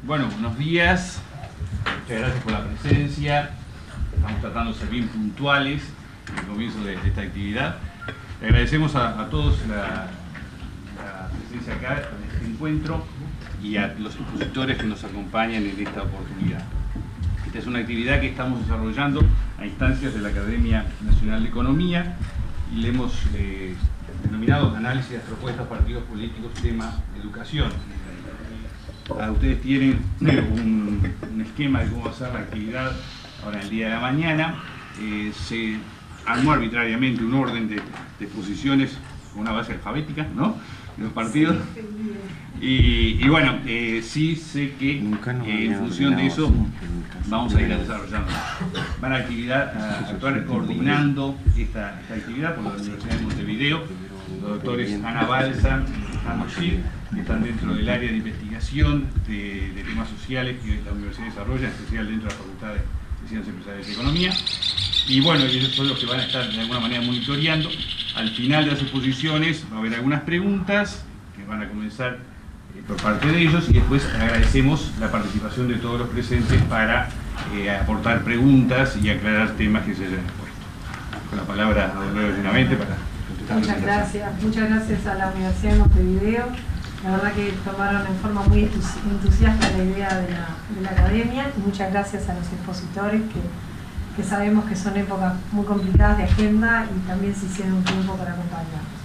Bueno, buenos días. Muchas gracias por la presencia. Estamos tratando de ser bien puntuales en el comienzo de esta actividad. Le agradecemos a todos la presencia acá en este encuentro y a los expositores que nos acompañan en esta oportunidad. Esta es una actividad que estamos desarrollando a instancias de la Academia Nacional de Economía y le hemos denominado Análisis de las propuestas, partidos políticos, tema educación. Ustedes tienen un esquema de cómo va a ser la actividad ahora en el día de la mañana. Se armó arbitrariamente un orden de exposiciones con una base alfabética, ¿no?, de los partidos. Y bueno, sí sé que en función de eso vamos a ir desarrollando. Van a actuar coordinando esta actividad por la Universidad de Montevideo, los doctores Ana Balsa y Ana Schir, que están dentro del área de investigación de temas sociales que la Universidad desarrolla, en especial dentro de la Facultad de Ciencias Empresariales y Economía. Y bueno, ellos son los que van a estar de alguna manera monitoreando. Al final de las exposiciones va a haber algunas preguntas que van a comenzar por parte de ellos y después agradecemos la participación de todos los presentes para aportar preguntas y aclarar temas que se hayan expuesto. Con la palabra a don Leo Llenamente para contestar. Muchas gracias a la Universidad de Montevideo. La verdad que tomaron en forma muy entusiasta la idea de la academia y muchas gracias a los expositores que sabemos que son épocas muy complicadas de agenda y también se hicieron un tiempo para acompañarnos.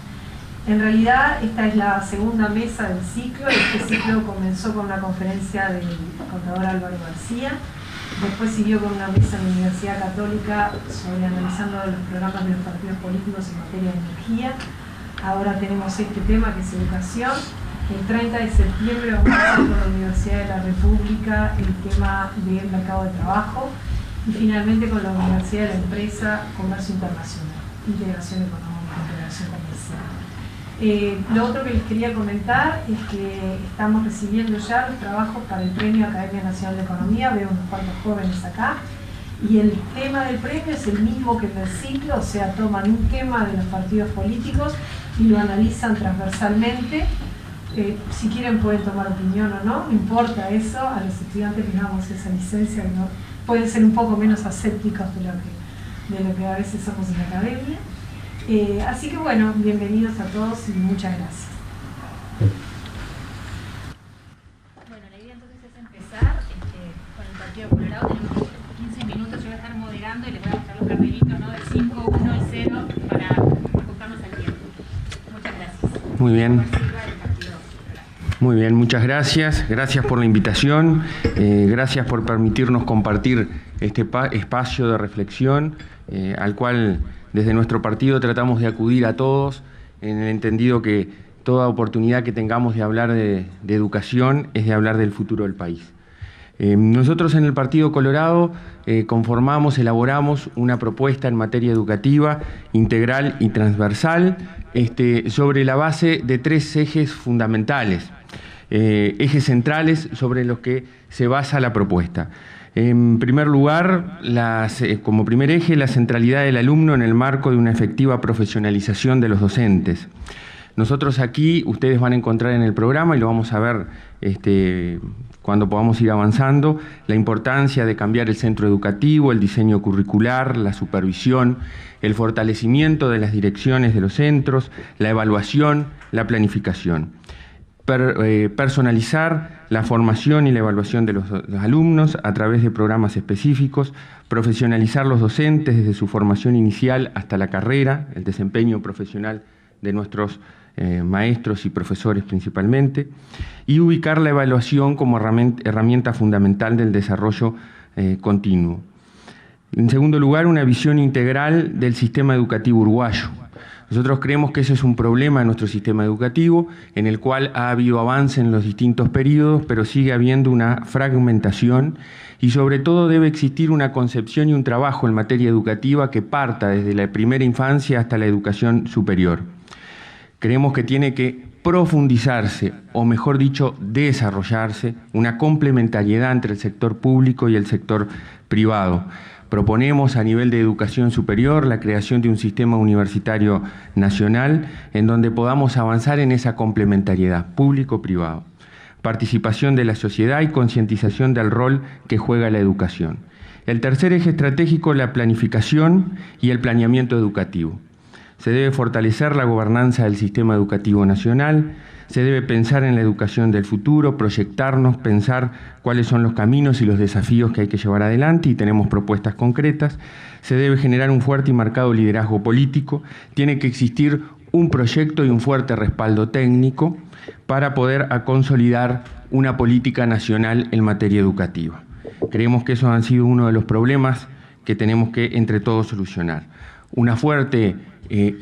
En realidad esta es la segunda mesa del ciclo. Este ciclo comenzó con una conferencia del contador Álvaro García, después siguió con una mesa en la Universidad Católica sobre analizando los programas de los partidos políticos en materia de energía. Ahora tenemos este tema que es educación. El 30 de septiembre vamos a hacer con la Universidad de la República el tema del mercado de trabajo y finalmente con la Universidad de la Empresa, Comercio Internacional, Integración Económica, Integración Comercial. Lo otro que les quería comentar es que estamos recibiendo ya los trabajos para el Premio Academia Nacional de Economía. Veo unos cuantos jóvenes acá y el tema del premio es el mismo que el del ciclo, o sea, toman un tema de los partidos políticos y lo analizan transversalmente. Si quieren pueden tomar opinión o no importa eso. A los estudiantes les damos esa licencia, ¿no? Pueden ser un poco menos asépticos de lo que a veces somos en la academia. Así que bueno, bienvenidos a todos y muchas gracias. Bueno, la idea entonces es empezar con el Partido Colorado. Tenemos 15 minutos, yo voy a estar moderando y les voy a mostrar los cartelitos, ¿no?, del 5, 1 y 0 para ajustarnos al tiempo. Muchas gracias. Muy bien. Muy bien, muchas gracias. Gracias por la invitación. Gracias por permitirnos compartir este espacio de reflexión al cual desde nuestro partido tratamos de acudir a todos en el entendido que toda oportunidad que tengamos de hablar de educación es de hablar del futuro del país. Nosotros en el Partido Colorado elaboramos una propuesta en materia educativa integral y transversal sobre la base de tres ejes fundamentales. Ejes centrales sobre los que se basa la propuesta. En primer lugar, como primer eje, la centralidad del alumno en el marco de una efectiva profesionalización de los docentes. Nosotros aquí, ustedes van a encontrar en el programa, y lo vamos a ver cuando podamos ir avanzando, la importancia de cambiar el centro educativo, el diseño curricular, la supervisión, el fortalecimiento de las direcciones de los centros, la evaluación, la planificación. Personalizar la formación y la evaluación de los alumnos a través de programas específicos, profesionalizar los docentes desde su formación inicial hasta la carrera, el desempeño profesional de nuestros maestros y profesores principalmente, y ubicar la evaluación como herramienta fundamental del desarrollo continuo. En segundo lugar, una visión integral del sistema educativo uruguayo. Nosotros creemos que ese es un problema de nuestro sistema educativo, en el cual ha habido avance en los distintos periodos, pero sigue habiendo una fragmentación y sobre todo debe existir una concepción y un trabajo en materia educativa que parta desde la primera infancia hasta la educación superior. Creemos que tiene que profundizarse, o mejor dicho, desarrollarse, una complementariedad entre el sector público y el sector privado. Proponemos a nivel de educación superior la creación de un sistema universitario nacional en donde podamos avanzar en esa complementariedad público-privado. participación de la sociedad y concientización del rol que juega la educación. El tercer eje estratégico, la planificación y el planeamiento educativo. Se debe fortalecer la gobernanza del sistema educativo nacional, se debe pensar en la educación del futuro, proyectarnos, pensar cuáles son los caminos y los desafíos que hay que llevar adelante y tenemos propuestas concretas. Se debe generar un fuerte y marcado liderazgo político, tiene que existir un proyecto y un fuerte respaldo técnico para poder consolidar una política nacional en materia educativa. Creemos que esos han sido uno de los problemas que tenemos que entre todos solucionar. Una fuerte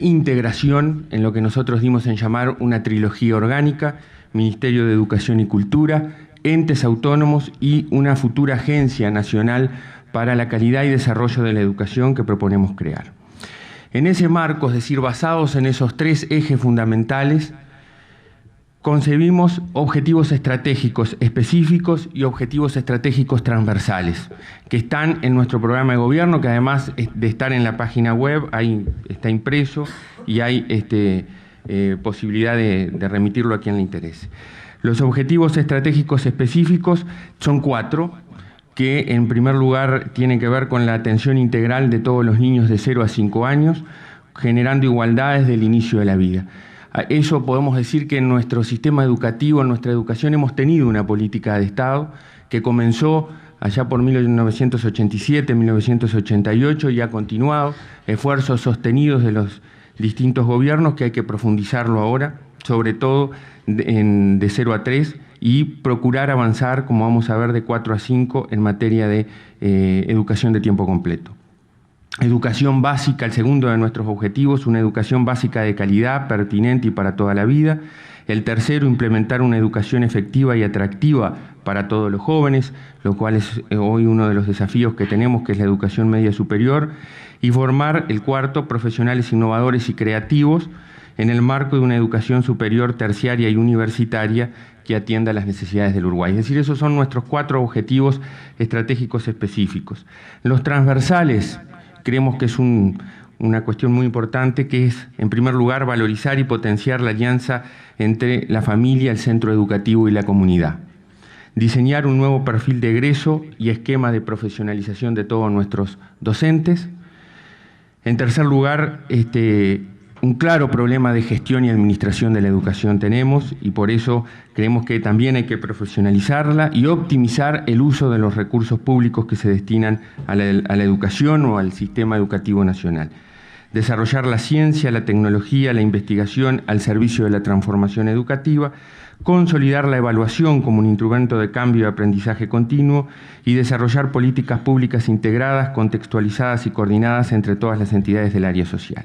integración en lo que nosotros dimos en llamar una trilogía orgánica, Ministerio de Educación y Cultura, entes autónomos y una futura agencia nacional para la calidad y desarrollo de la educación que proponemos crear. En ese marco, es decir, basados en esos tres ejes fundamentales, concebimos objetivos estratégicos específicos y objetivos estratégicos transversales, que están en nuestro programa de gobierno, que además de estar en la página web, ahí está impreso y hay posibilidad de remitirlo a quien le interese. Los objetivos estratégicos específicos son 4, que en primer lugar tienen que ver con la atención integral de todos los niños de 0 a 5 años, generando igualdad desde el inicio de la vida. Eso podemos decir que en nuestro sistema educativo, en nuestra educación, hemos tenido una política de Estado que comenzó allá por 1987, 1988 y ha continuado, esfuerzos sostenidos de los distintos gobiernos que hay que profundizarlo ahora, sobre todo de 0 a 3 y procurar avanzar, como vamos a ver, de 4 a 5 en materia de educación de tiempo completo. Educación básica, el segundo de nuestros objetivos, una educación básica de calidad, pertinente y para toda la vida. El tercero, implementar una educación efectiva y atractiva para todos los jóvenes, lo cual es hoy uno de los desafíos que tenemos, que es la educación media superior. Y formar, el cuarto, profesionales innovadores y creativos en el marco de una educación superior, terciaria y universitaria que atienda las necesidades del Uruguay. Es decir, esos son nuestros 4 objetivos estratégicos específicos. Los transversales, creemos que es una cuestión muy importante, que es, en primer lugar, valorizar y potenciar la alianza entre la familia, el centro educativo y la comunidad. Diseñar un nuevo perfil de egreso y esquema de profesionalización de todos nuestros docentes. En tercer lugar, un claro problema de gestión y administración de la educación tenemos y por eso creemos que también hay que profesionalizarla y optimizar el uso de los recursos públicos que se destinan a la educación o al sistema educativo nacional. Desarrollar la ciencia, la tecnología, la investigación al servicio de la transformación educativa, consolidar la evaluación como un instrumento de cambio y aprendizaje continuo y desarrollar políticas públicas integradas, contextualizadas y coordinadas entre todas las entidades del área social.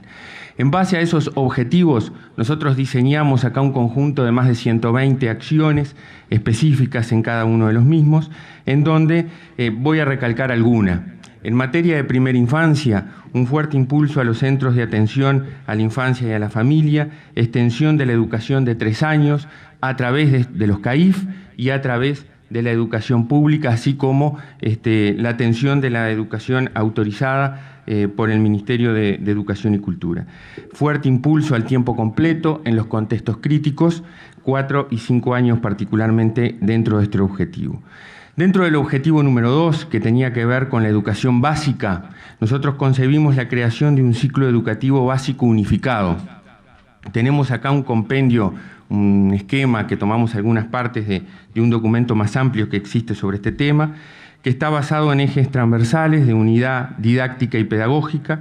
En base a esos objetivos, nosotros diseñamos acá un conjunto de más de 120 acciones específicas en cada uno de los mismos, en donde voy a recalcar alguna. En materia de primera infancia, un fuerte impulso a los centros de atención a la infancia y a la familia, extensión de la educación de 3 años a través de los CAIF y a través de la educación pública, así como la atención de la educación autorizada por el Ministerio de Educación y Cultura. Fuerte impulso al tiempo completo en los contextos críticos, 4 y 5 años particularmente dentro de este objetivo. Dentro del objetivo número 2, que tenía que ver con la educación básica, nosotros concebimos la creación de un ciclo educativo básico unificado. Tenemos acá un compendio, un esquema que tomamos algunas partes de un documento más amplio que existe sobre este tema, que está basado en ejes transversales de unidad didáctica y pedagógica,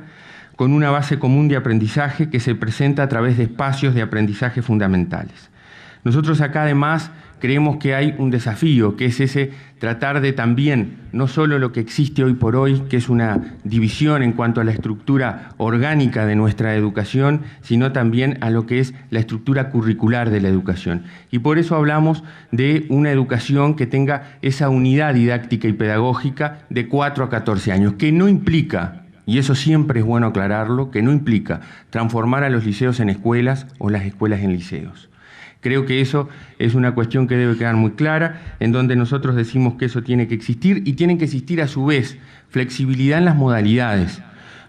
con una base común de aprendizaje que se presenta a través de espacios de aprendizaje fundamentales. Nosotros acá además creemos que hay un desafío, que es ese tratar de también, no solo lo que existe hoy por hoy, que es una división en cuanto a la estructura orgánica de nuestra educación, sino también a lo que es la estructura curricular de la educación. Y por eso hablamos de una educación que tenga esa unidad didáctica y pedagógica de 4 a 14 años, que no implica, y eso siempre es bueno aclararlo, que no implica transformar a los liceos en escuelas o las escuelas en liceos. Creo que eso es una cuestión que debe quedar muy clara, en donde nosotros decimos que eso tiene que existir y tiene que existir a su vez flexibilidad en las modalidades.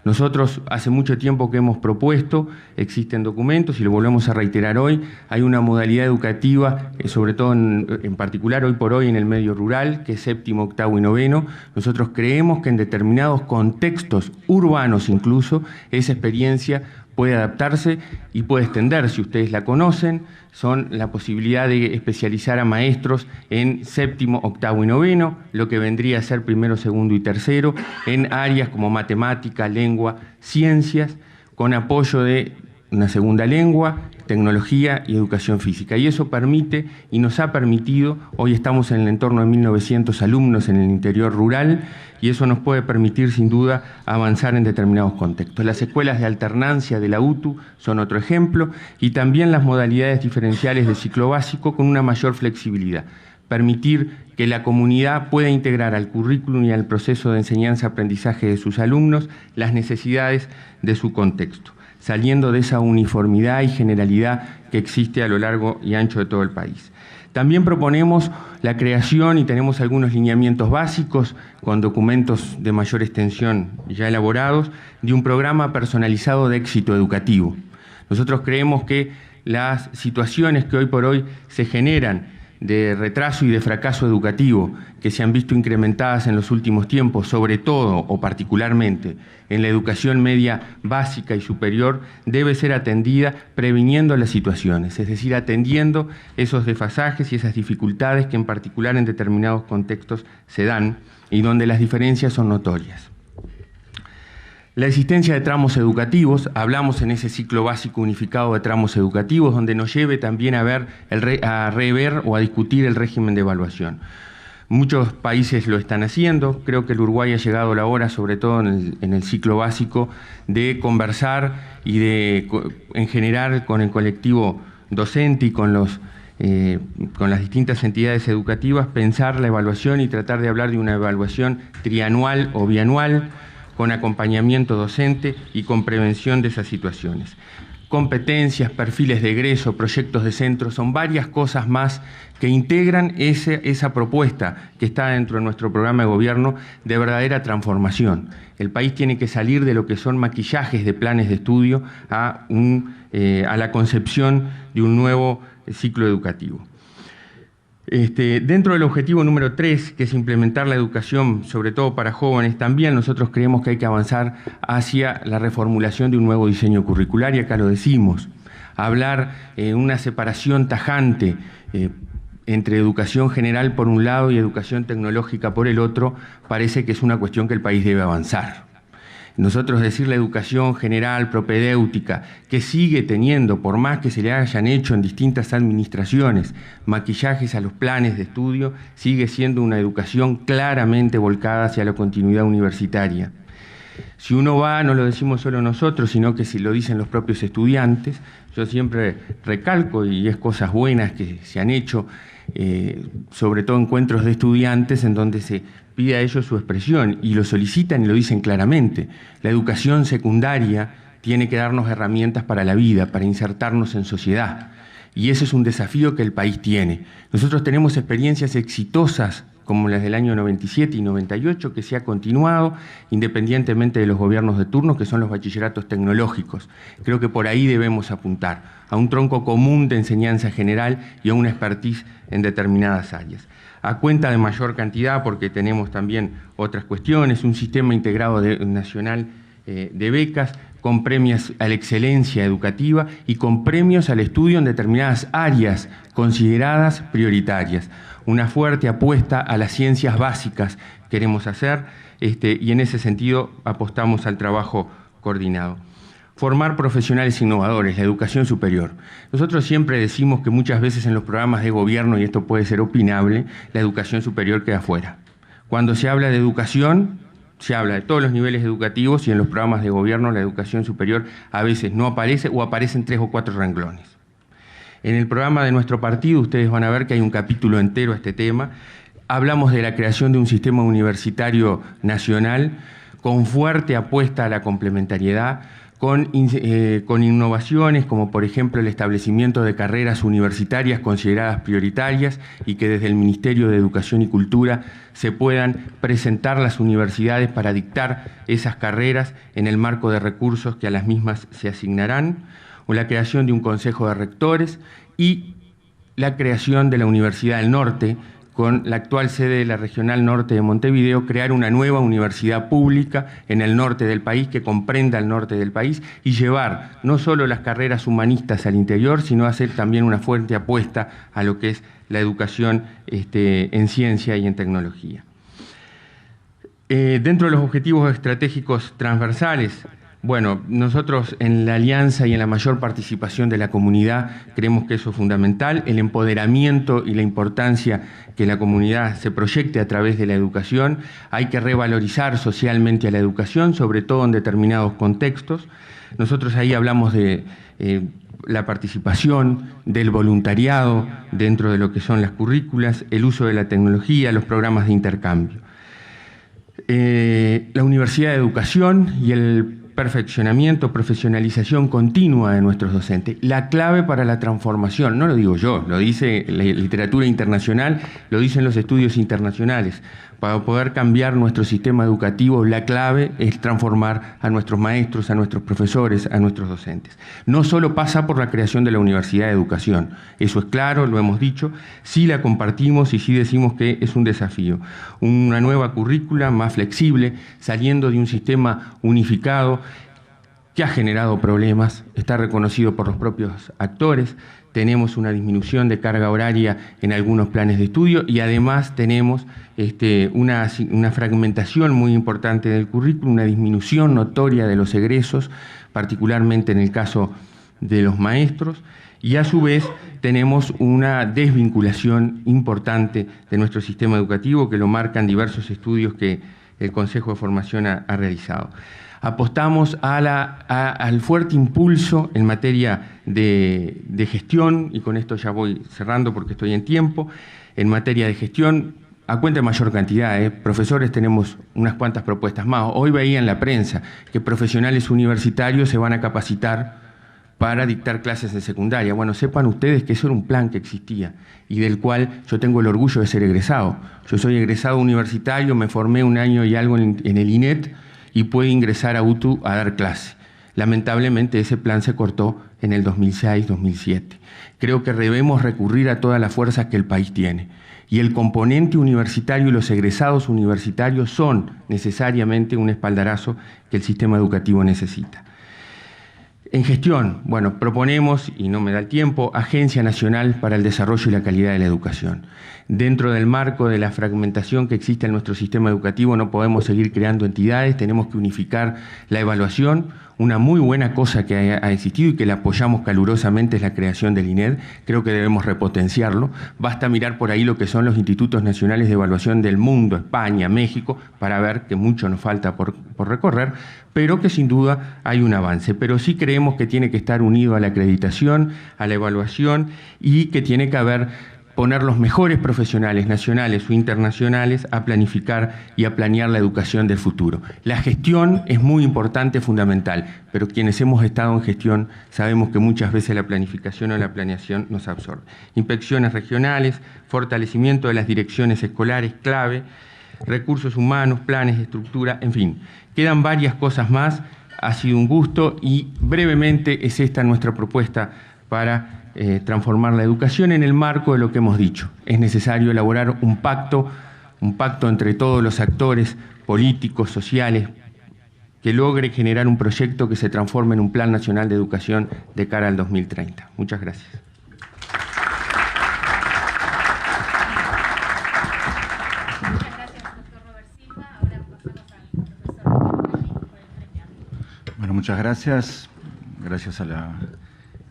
Nosotros hace mucho tiempo que hemos propuesto, existen documentos y lo volvemos a reiterar hoy, hay una modalidad educativa, sobre todo en particular hoy por hoy en el medio rural, que es séptimo, octavo y noveno. Nosotros creemos que en determinados contextos urbanos incluso, esa experiencia puede adaptarse y puede extenderse. Ustedes la conocen, son la posibilidad de especializar a maestros en séptimo, octavo y noveno, lo que vendría a ser primero, segundo y tercero, en áreas como matemática, lengua, ciencias, con apoyo de una segunda lengua, tecnología y educación física. Y eso permite y nos ha permitido, hoy estamos en el entorno de 1.900 alumnos en el interior rural, y eso nos puede permitir sin duda avanzar en determinados contextos. Las escuelas de alternancia de la UTU son otro ejemplo, y también las modalidades diferenciales de ciclo básico con una mayor flexibilidad. Permitir que la comunidad pueda integrar al currículum y al proceso de enseñanza-aprendizaje de sus alumnos las necesidades de su contexto, saliendo de esa uniformidad y generalidad que existe a lo largo y ancho de todo el país. También proponemos la creación, y tenemos algunos lineamientos básicos con documentos de mayor extensión ya elaborados, de un programa personalizado de éxito educativo. Nosotros creemos que las situaciones que hoy por hoy se generan de retraso y de fracaso educativo que se han visto incrementadas en los últimos tiempos, sobre todo o particularmente en la educación media básica y superior, debe ser atendida previniendo las situaciones, es decir, atendiendo esos desfasajes y esas dificultades que en particular en determinados contextos se dan y donde las diferencias son notorias. La existencia de tramos educativos, hablamos en ese ciclo básico unificado de tramos educativos, donde nos lleve también a rever o a discutir el régimen de evaluación. Muchos países lo están haciendo, creo que el Uruguay ha llegado la hora, sobre todo en el ciclo básico, de conversar y en general con el colectivo docente y con las distintas entidades educativas, pensar la evaluación y tratar de hablar de una evaluación trianual o bianual, con acompañamiento docente y con prevención de esas situaciones. Competencias, perfiles de egreso, proyectos de centro, son varias cosas más que integran esa propuesta que está dentro de nuestro programa de gobierno de verdadera transformación. El país tiene que salir de lo que son maquillajes de planes de estudio a la concepción de un nuevo ciclo educativo. Dentro del objetivo número 3, que es implementar la educación, sobre todo para jóvenes, también nosotros creemos que hay que avanzar hacia la reformulación de un nuevo diseño curricular, y acá lo decimos. Hablar una separación tajante entre educación general por un lado y educación tecnológica por el otro, parece que es una cuestión que el país debe avanzar. Nosotros decir la educación general, propedéutica, que sigue teniendo, por más que se le hayan hecho en distintas administraciones, maquillajes a los planes de estudio, sigue siendo una educación claramente volcada hacia la continuidad universitaria. Si uno va, no lo decimos solo nosotros, sino que si lo dicen los propios estudiantes, yo siempre recalco, y es cosas buenas que se han hecho, sobre todo encuentros de estudiantes en donde se pide a ellos su expresión, y lo solicitan y lo dicen claramente. La educación secundaria tiene que darnos herramientas para la vida, para insertarnos en sociedad, y ese es un desafío que el país tiene. Nosotros tenemos experiencias exitosas como las del año 97 y 98, que se ha continuado independientemente de los gobiernos de turno, que son los bachilleratos tecnológicos. Creo que por ahí debemos apuntar, a un tronco común de enseñanza general y a una expertise en determinadas áreas. A cuenta de mayor cantidad, porque tenemos también otras cuestiones, un sistema integrado nacional de becas, con premios a la excelencia educativa y con premios al estudio en determinadas áreas consideradas prioritarias. Una fuerte apuesta a las ciencias básicas queremos hacer, y en ese sentido apostamos al trabajo coordinado. Formar profesionales innovadores, la educación superior. Nosotros siempre decimos que muchas veces en los programas de gobierno, y esto puede ser opinable, la educación superior queda fuera. Cuando se habla de educación, se habla de todos los niveles educativos, y en los programas de gobierno la educación superior a veces no aparece o aparecen 3 o 4 renglones. En el programa de nuestro partido ustedes van a ver que hay un capítulo entero a este tema. Hablamos de la creación de un sistema universitario nacional con fuerte apuesta a la complementariedad, con innovaciones como por ejemplo el establecimiento de carreras universitarias consideradas prioritarias y que desde el Ministerio de Educación y Cultura se puedan presentar las universidades para dictar esas carreras en el marco de recursos que a las mismas se asignarán, o la creación de un Consejo de Rectores y la creación de la Universidad del Norte, con la actual sede de la Regional Norte de Montevideo, crear una nueva universidad pública en el norte del país que comprenda el norte del país y llevar no solo las carreras humanistas al interior, sino hacer también una fuerte apuesta a lo que es la educación en ciencia y en tecnología. Dentro de los objetivos estratégicos transversales, bueno, nosotros en la alianza y en la mayor participación de la comunidad creemos que eso es fundamental, el empoderamiento y la importancia que la comunidad se proyecte a través de la educación. Hay que revalorizar socialmente a la educación, sobre todo en determinados contextos. Nosotros ahí hablamos de la participación, del voluntariado dentro de lo que son las currículas, el uso de la tecnología, los programas de intercambio. La Universidad de Educación y el perfeccionamiento, profesionalización continua de nuestros docentes. La clave para la transformación, no lo digo yo, lo dice la literatura internacional, lo dicen los estudios internacionales. Para poder cambiar nuestro sistema educativo, la clave es transformar a nuestros maestros, a nuestros profesores, a nuestros docentes. No solo pasa por la creación de la Universidad de Educación, eso es claro, lo hemos dicho, sí la compartimos y sí decimos que es un desafío. Una nueva currícula más flexible, saliendo de un sistema unificado que ha generado problemas, está reconocido por los propios actores. Tenemos una disminución de carga horaria en algunos planes de estudio y además tenemos una fragmentación muy importante del currículum, una disminución notoria de los egresos, particularmente en el caso de los maestros, y a su vez tenemos una desvinculación importante de nuestro sistema educativo que lo marcan diversos estudios que el Consejo de Formación ha realizado. Apostamos al fuerte impulso en materia de gestión, y con esto ya voy cerrando porque estoy en tiempo, en materia de gestión, a cuenta de mayor cantidad, profesores tenemos unas cuantas propuestas más. Hoy veía en la prensa que profesionales universitarios se van a capacitar para dictar clases de secundaria. Bueno, sepan ustedes que eso era un plan que existía y del cual yo tengo el orgullo de ser egresado. Yo soy egresado universitario, me formé un año y algo en el INET, y puede ingresar a UTU a dar clase. Lamentablemente ese plan se cortó en el 2006-2007. Creo que debemos recurrir a todas las fuerzas que el país tiene. Y el componente universitario y los egresados universitarios son necesariamente un espaldarazo que el sistema educativo necesita. En gestión, bueno, proponemos, y no me da el tiempo, Agencia Nacional para el Desarrollo y la Calidad de la Educación. Dentro del marco de la fragmentación que existe en nuestro sistema educativo no podemos seguir creando entidades, tenemos que unificar la evaluación. Una muy buena cosa que ha existido y que la apoyamos calurosamente es la creación del INED. Creo que debemos repotenciarlo. Basta mirar por ahí lo que son los institutos nacionales de evaluación del mundo, España, México, para ver que mucho nos falta por recorrer, pero que sin duda hay un avance. Pero sí creemos que tiene que estar unido a la acreditación, a la evaluación, y que tiene que poner los mejores profesionales nacionales o internacionales a planificar y a planear la educación del futuro. La gestión es muy importante, fundamental, pero quienes hemos estado en gestión sabemos que muchas veces la planificación o la planeación nos absorbe. Inspecciones regionales, fortalecimiento de las direcciones escolares, clave, recursos humanos, planes de estructura, en fin. Quedan varias cosas más, ha sido un gusto y brevemente es esta nuestra propuesta para transformar la educación en el marco de lo que hemos dicho. Es necesario elaborar un pacto entre todos los actores políticos, sociales, que logre generar un proyecto que se transforme en un Plan Nacional de Educación de cara al 2030. Muchas gracias. Muchas gracias, doctor Robert Silva. Ahora pasamos al profesor por el Frente Amplio. Bueno, muchas gracias. Gracias a la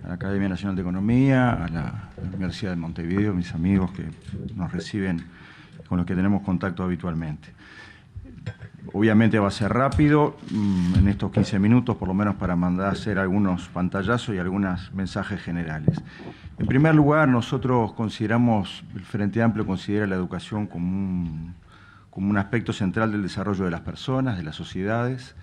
Academia Nacional de Economía, a la Universidad de Montevideo, mis amigos que nos reciben, con los que tenemos contacto habitualmente. Obviamente va a ser rápido, en estos 15 minutos, por lo menos para mandar a hacer algunos pantallazos y algunos mensajes generales. En primer lugar, nosotros consideramos, el Frente Amplio considera la educación como un aspecto central del desarrollo de las personas, de las sociedades.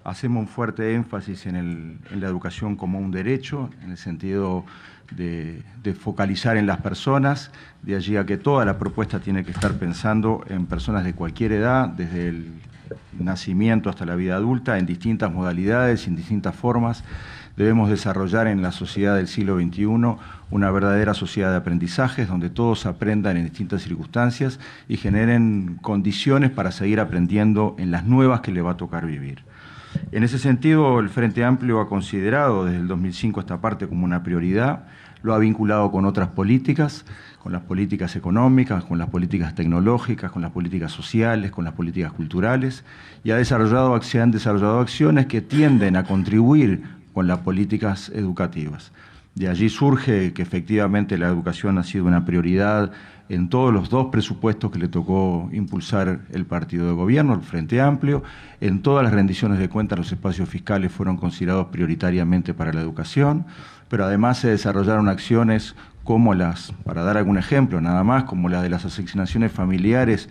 hacemos un fuerte énfasis en la educación como un derecho, en el sentido de focalizar en las personas, de allí a que toda la propuesta tiene que estar pensando en personas de cualquier edad, desde el nacimiento hasta la vida adulta, en distintas modalidades, en distintas formas. Debemos desarrollar en la sociedad del siglo XXI una verdadera sociedad de aprendizajes, donde todos aprendan en distintas circunstancias y generen condiciones para seguir aprendiendo en las nuevas que le va a tocar vivir. En ese sentido, el Frente Amplio ha considerado desde el 2005 esta parte como una prioridad, lo ha vinculado con otras políticas, con las políticas económicas, con las políticas tecnológicas, con las políticas sociales, con las políticas culturales, y se han desarrollado acciones que tienden a contribuir con las políticas educativas. De allí surge que efectivamente la educación ha sido una prioridad en todos los 2 presupuestos que le tocó impulsar el partido de gobierno, el Frente Amplio. En todas las rendiciones de cuentas los espacios fiscales fueron considerados prioritariamente para la educación, pero además se desarrollaron acciones como para dar algún ejemplo nada más, como la de las asignaciones familiares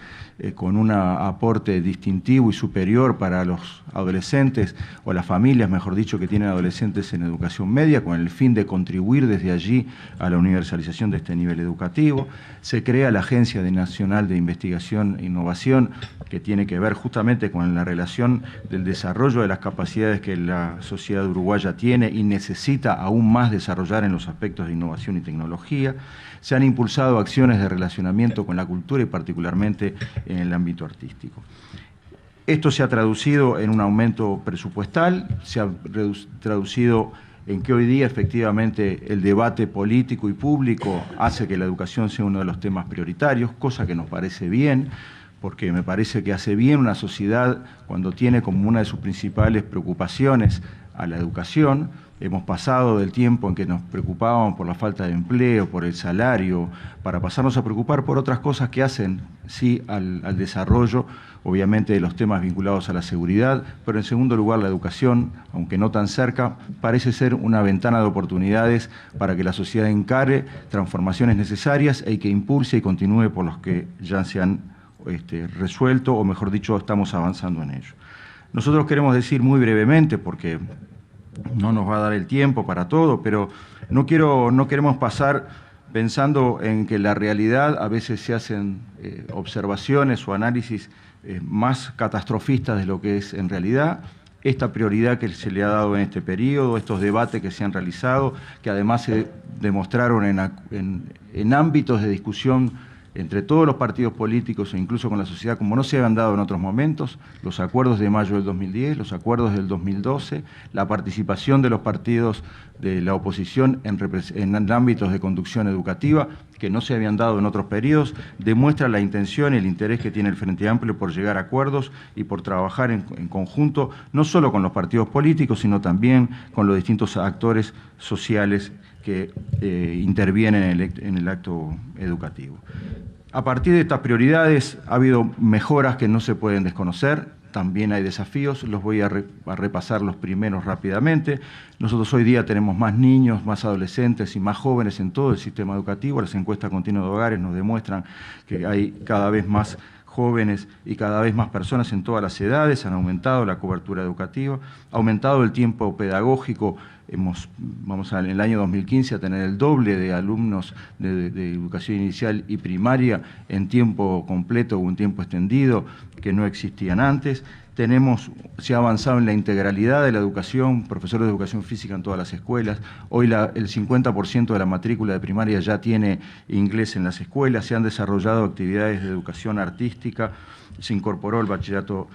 con un aporte distintivo y superior para los adolescentes, o las familias, mejor dicho, que tienen adolescentes en educación media, con el fin de contribuir desde allí a la universalización de este nivel educativo. Se crea la Agencia Nacional de Investigación e Innovación, que tiene que ver justamente con la relación del desarrollo de las capacidades que la sociedad uruguaya tiene y necesita aún más desarrollar en los aspectos de innovación y tecnología. Se han impulsado acciones de relacionamiento con la cultura y particularmente en el ámbito artístico. Esto se ha traducido en un aumento presupuestal, se ha traducido en que hoy día efectivamente el debate político y público hace que la educación sea uno de los temas prioritarios, cosa que nos parece bien, porque me parece que hace bien una sociedad cuando tiene como una de sus principales preocupaciones a la educación. Hemos pasado del tiempo en que nos preocupábamos por la falta de empleo, por el salario, para pasarnos a preocupar por otras cosas que hacen, sí, al desarrollo, obviamente, de los temas vinculados a la seguridad, pero en segundo lugar la educación, aunque no tan cerca, parece ser una ventana de oportunidades para que la sociedad encare transformaciones necesarias y que impulse y continúe por los que ya se han resuelto, o mejor dicho, estamos avanzando en ello. Nosotros queremos decir muy brevemente, porque no nos va a dar el tiempo para todo, pero no queremos pasar pensando en que la realidad a veces se hacen observaciones o análisis más catastrofistas de lo que es en realidad. Esta prioridad que se le ha dado en este periodo, estos debates que se han realizado, que además se demostraron en ámbitos de discusión entre todos los partidos políticos e incluso con la sociedad, como no se habían dado en otros momentos, los acuerdos de mayo del 2010, los acuerdos del 2012, la participación de los partidos de la oposición en ámbitos de conducción educativa, que no se habían dado en otros periodos, demuestra la intención y el interés que tiene el Frente Amplio por llegar a acuerdos y por trabajar en conjunto, no solo con los partidos políticos, sino también con los distintos actores sociales que intervienen en el acto educativo. A partir de estas prioridades ha habido mejoras que no se pueden desconocer, también hay desafíos, los voy a repasar los primeros rápidamente. Nosotros hoy día tenemos más niños, más adolescentes y más jóvenes en todo el sistema educativo. Las encuestas continuas de hogares nos demuestran que hay cada vez más jóvenes y cada vez más personas en todas las edades, han aumentado la cobertura educativa, ha aumentado el tiempo pedagógico. Vamos en el año 2015 a tener el doble de alumnos de educación inicial y primaria en tiempo completo o en tiempo extendido que no existían antes. Se ha avanzado en la integralidad de la educación, profesores de educación física en todas las escuelas. Hoy el 50% de la matrícula de primaria ya tiene inglés en las escuelas, se han desarrollado actividades de educación artística, se incorporó el bachillerato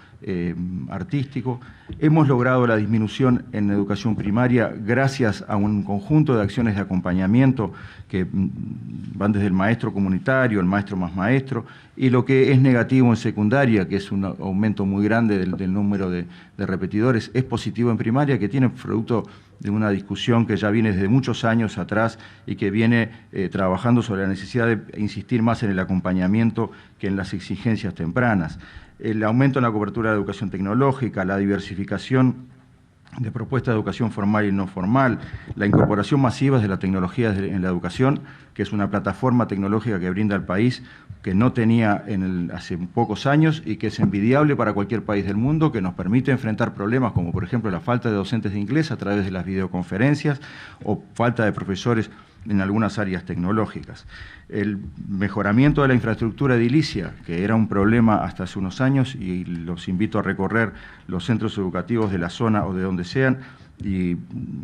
artístico. Hemos logrado la disminución en educación primaria gracias a un conjunto de acciones de acompañamiento que van desde el maestro comunitario, el maestro más maestro, y lo que es negativo en secundaria, que es un aumento muy grande del número de repetidores, es positivo en primaria, que tiene fruto de una discusión que ya viene desde muchos años atrás y que viene trabajando sobre la necesidad de insistir más en el acompañamiento que en las exigencias tempranas. El aumento en la cobertura de educación tecnológica, la diversificación de propuestas de educación formal y no formal, la incorporación masiva de las tecnologías en la educación, que es una plataforma tecnológica que brinda al país que no tenía hace pocos años y que es envidiable para cualquier país del mundo, que nos permite enfrentar problemas como, por ejemplo, la falta de docentes de inglés a través de las videoconferencias o falta de profesores en algunas áreas tecnológicas. El mejoramiento de la infraestructura edilicia, que era un problema hasta hace unos años, y los invito a recorrer los centros educativos de la zona o de donde sean, y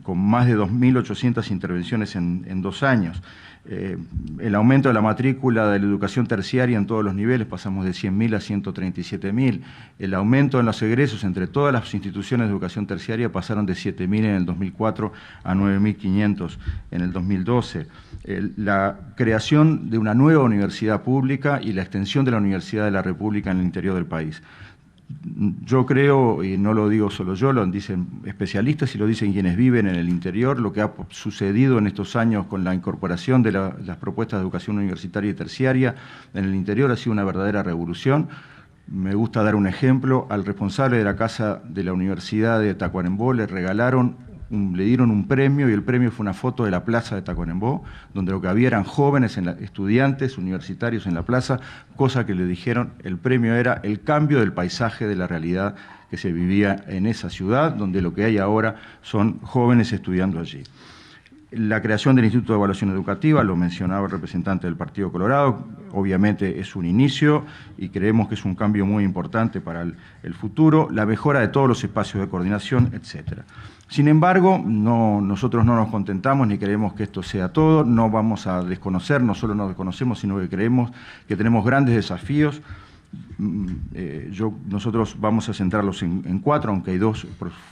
con más de 2.800 intervenciones en 2 años. El aumento de la matrícula de la educación terciaria en todos los niveles, pasamos de 100.000 a 137.000. El aumento en los egresos entre todas las instituciones de educación terciaria pasaron de 7.000 en el 2004 a 9.500 en el 2012. La creación de una nueva universidad pública y la extensión de la Universidad de la República en el interior del país. Yo creo, y no lo digo solo yo, lo dicen especialistas y lo dicen quienes viven en el interior, lo que ha sucedido en estos años con la incorporación de las propuestas de educación universitaria y terciaria en el interior ha sido una verdadera revolución. Me gusta dar un ejemplo. Al responsable de la Casa de la Universidad de Tacuarembó le dieron un premio, y el premio fue una foto de la plaza de Tacuarembó, donde lo que había eran jóvenes, estudiantes universitarios en la plaza, cosa que le dijeron, el premio era el cambio del paisaje de la realidad que se vivía en esa ciudad, donde lo que hay ahora son jóvenes estudiando allí. La creación del Instituto de Evaluación Educativa, lo mencionaba el representante del Partido Colorado, obviamente es un inicio y creemos que es un cambio muy importante para el futuro, la mejora de todos los espacios de coordinación, etcétera. Sin embargo, nosotros no nos contentamos ni queremos que esto sea todo, no vamos a desconocer, no solo nos desconocemos, sino que creemos que tenemos grandes desafíos. Nosotros vamos a centrarlos en 4, aunque hay 2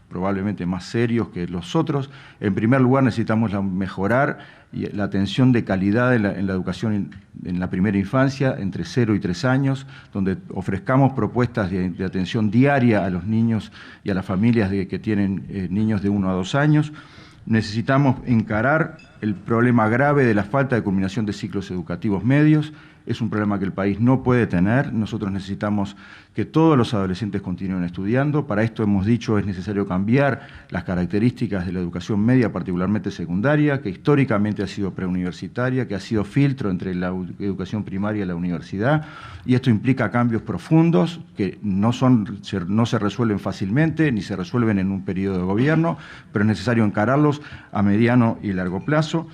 probablemente más serios que los otros. En primer lugar, necesitamos mejorar la atención de calidad en la educación en la primera infancia, entre 0 y 3 años, donde ofrezcamos propuestas de atención diaria a los niños y a las familias que tienen niños de 1 a 2 años. Necesitamos encarar el problema grave de la falta de culminación de ciclos educativos medios. Es un problema que el país no puede tener. Nosotros necesitamos que todos los adolescentes continúen estudiando. Para esto hemos dicho es necesario cambiar las características de la educación media, particularmente secundaria, que históricamente ha sido preuniversitaria, que ha sido filtro entre la educación primaria y la universidad. Y esto implica cambios profundos que no se resuelven fácilmente ni se resuelven en un periodo de gobierno, pero es necesario encararlos a mediano y largo plazo.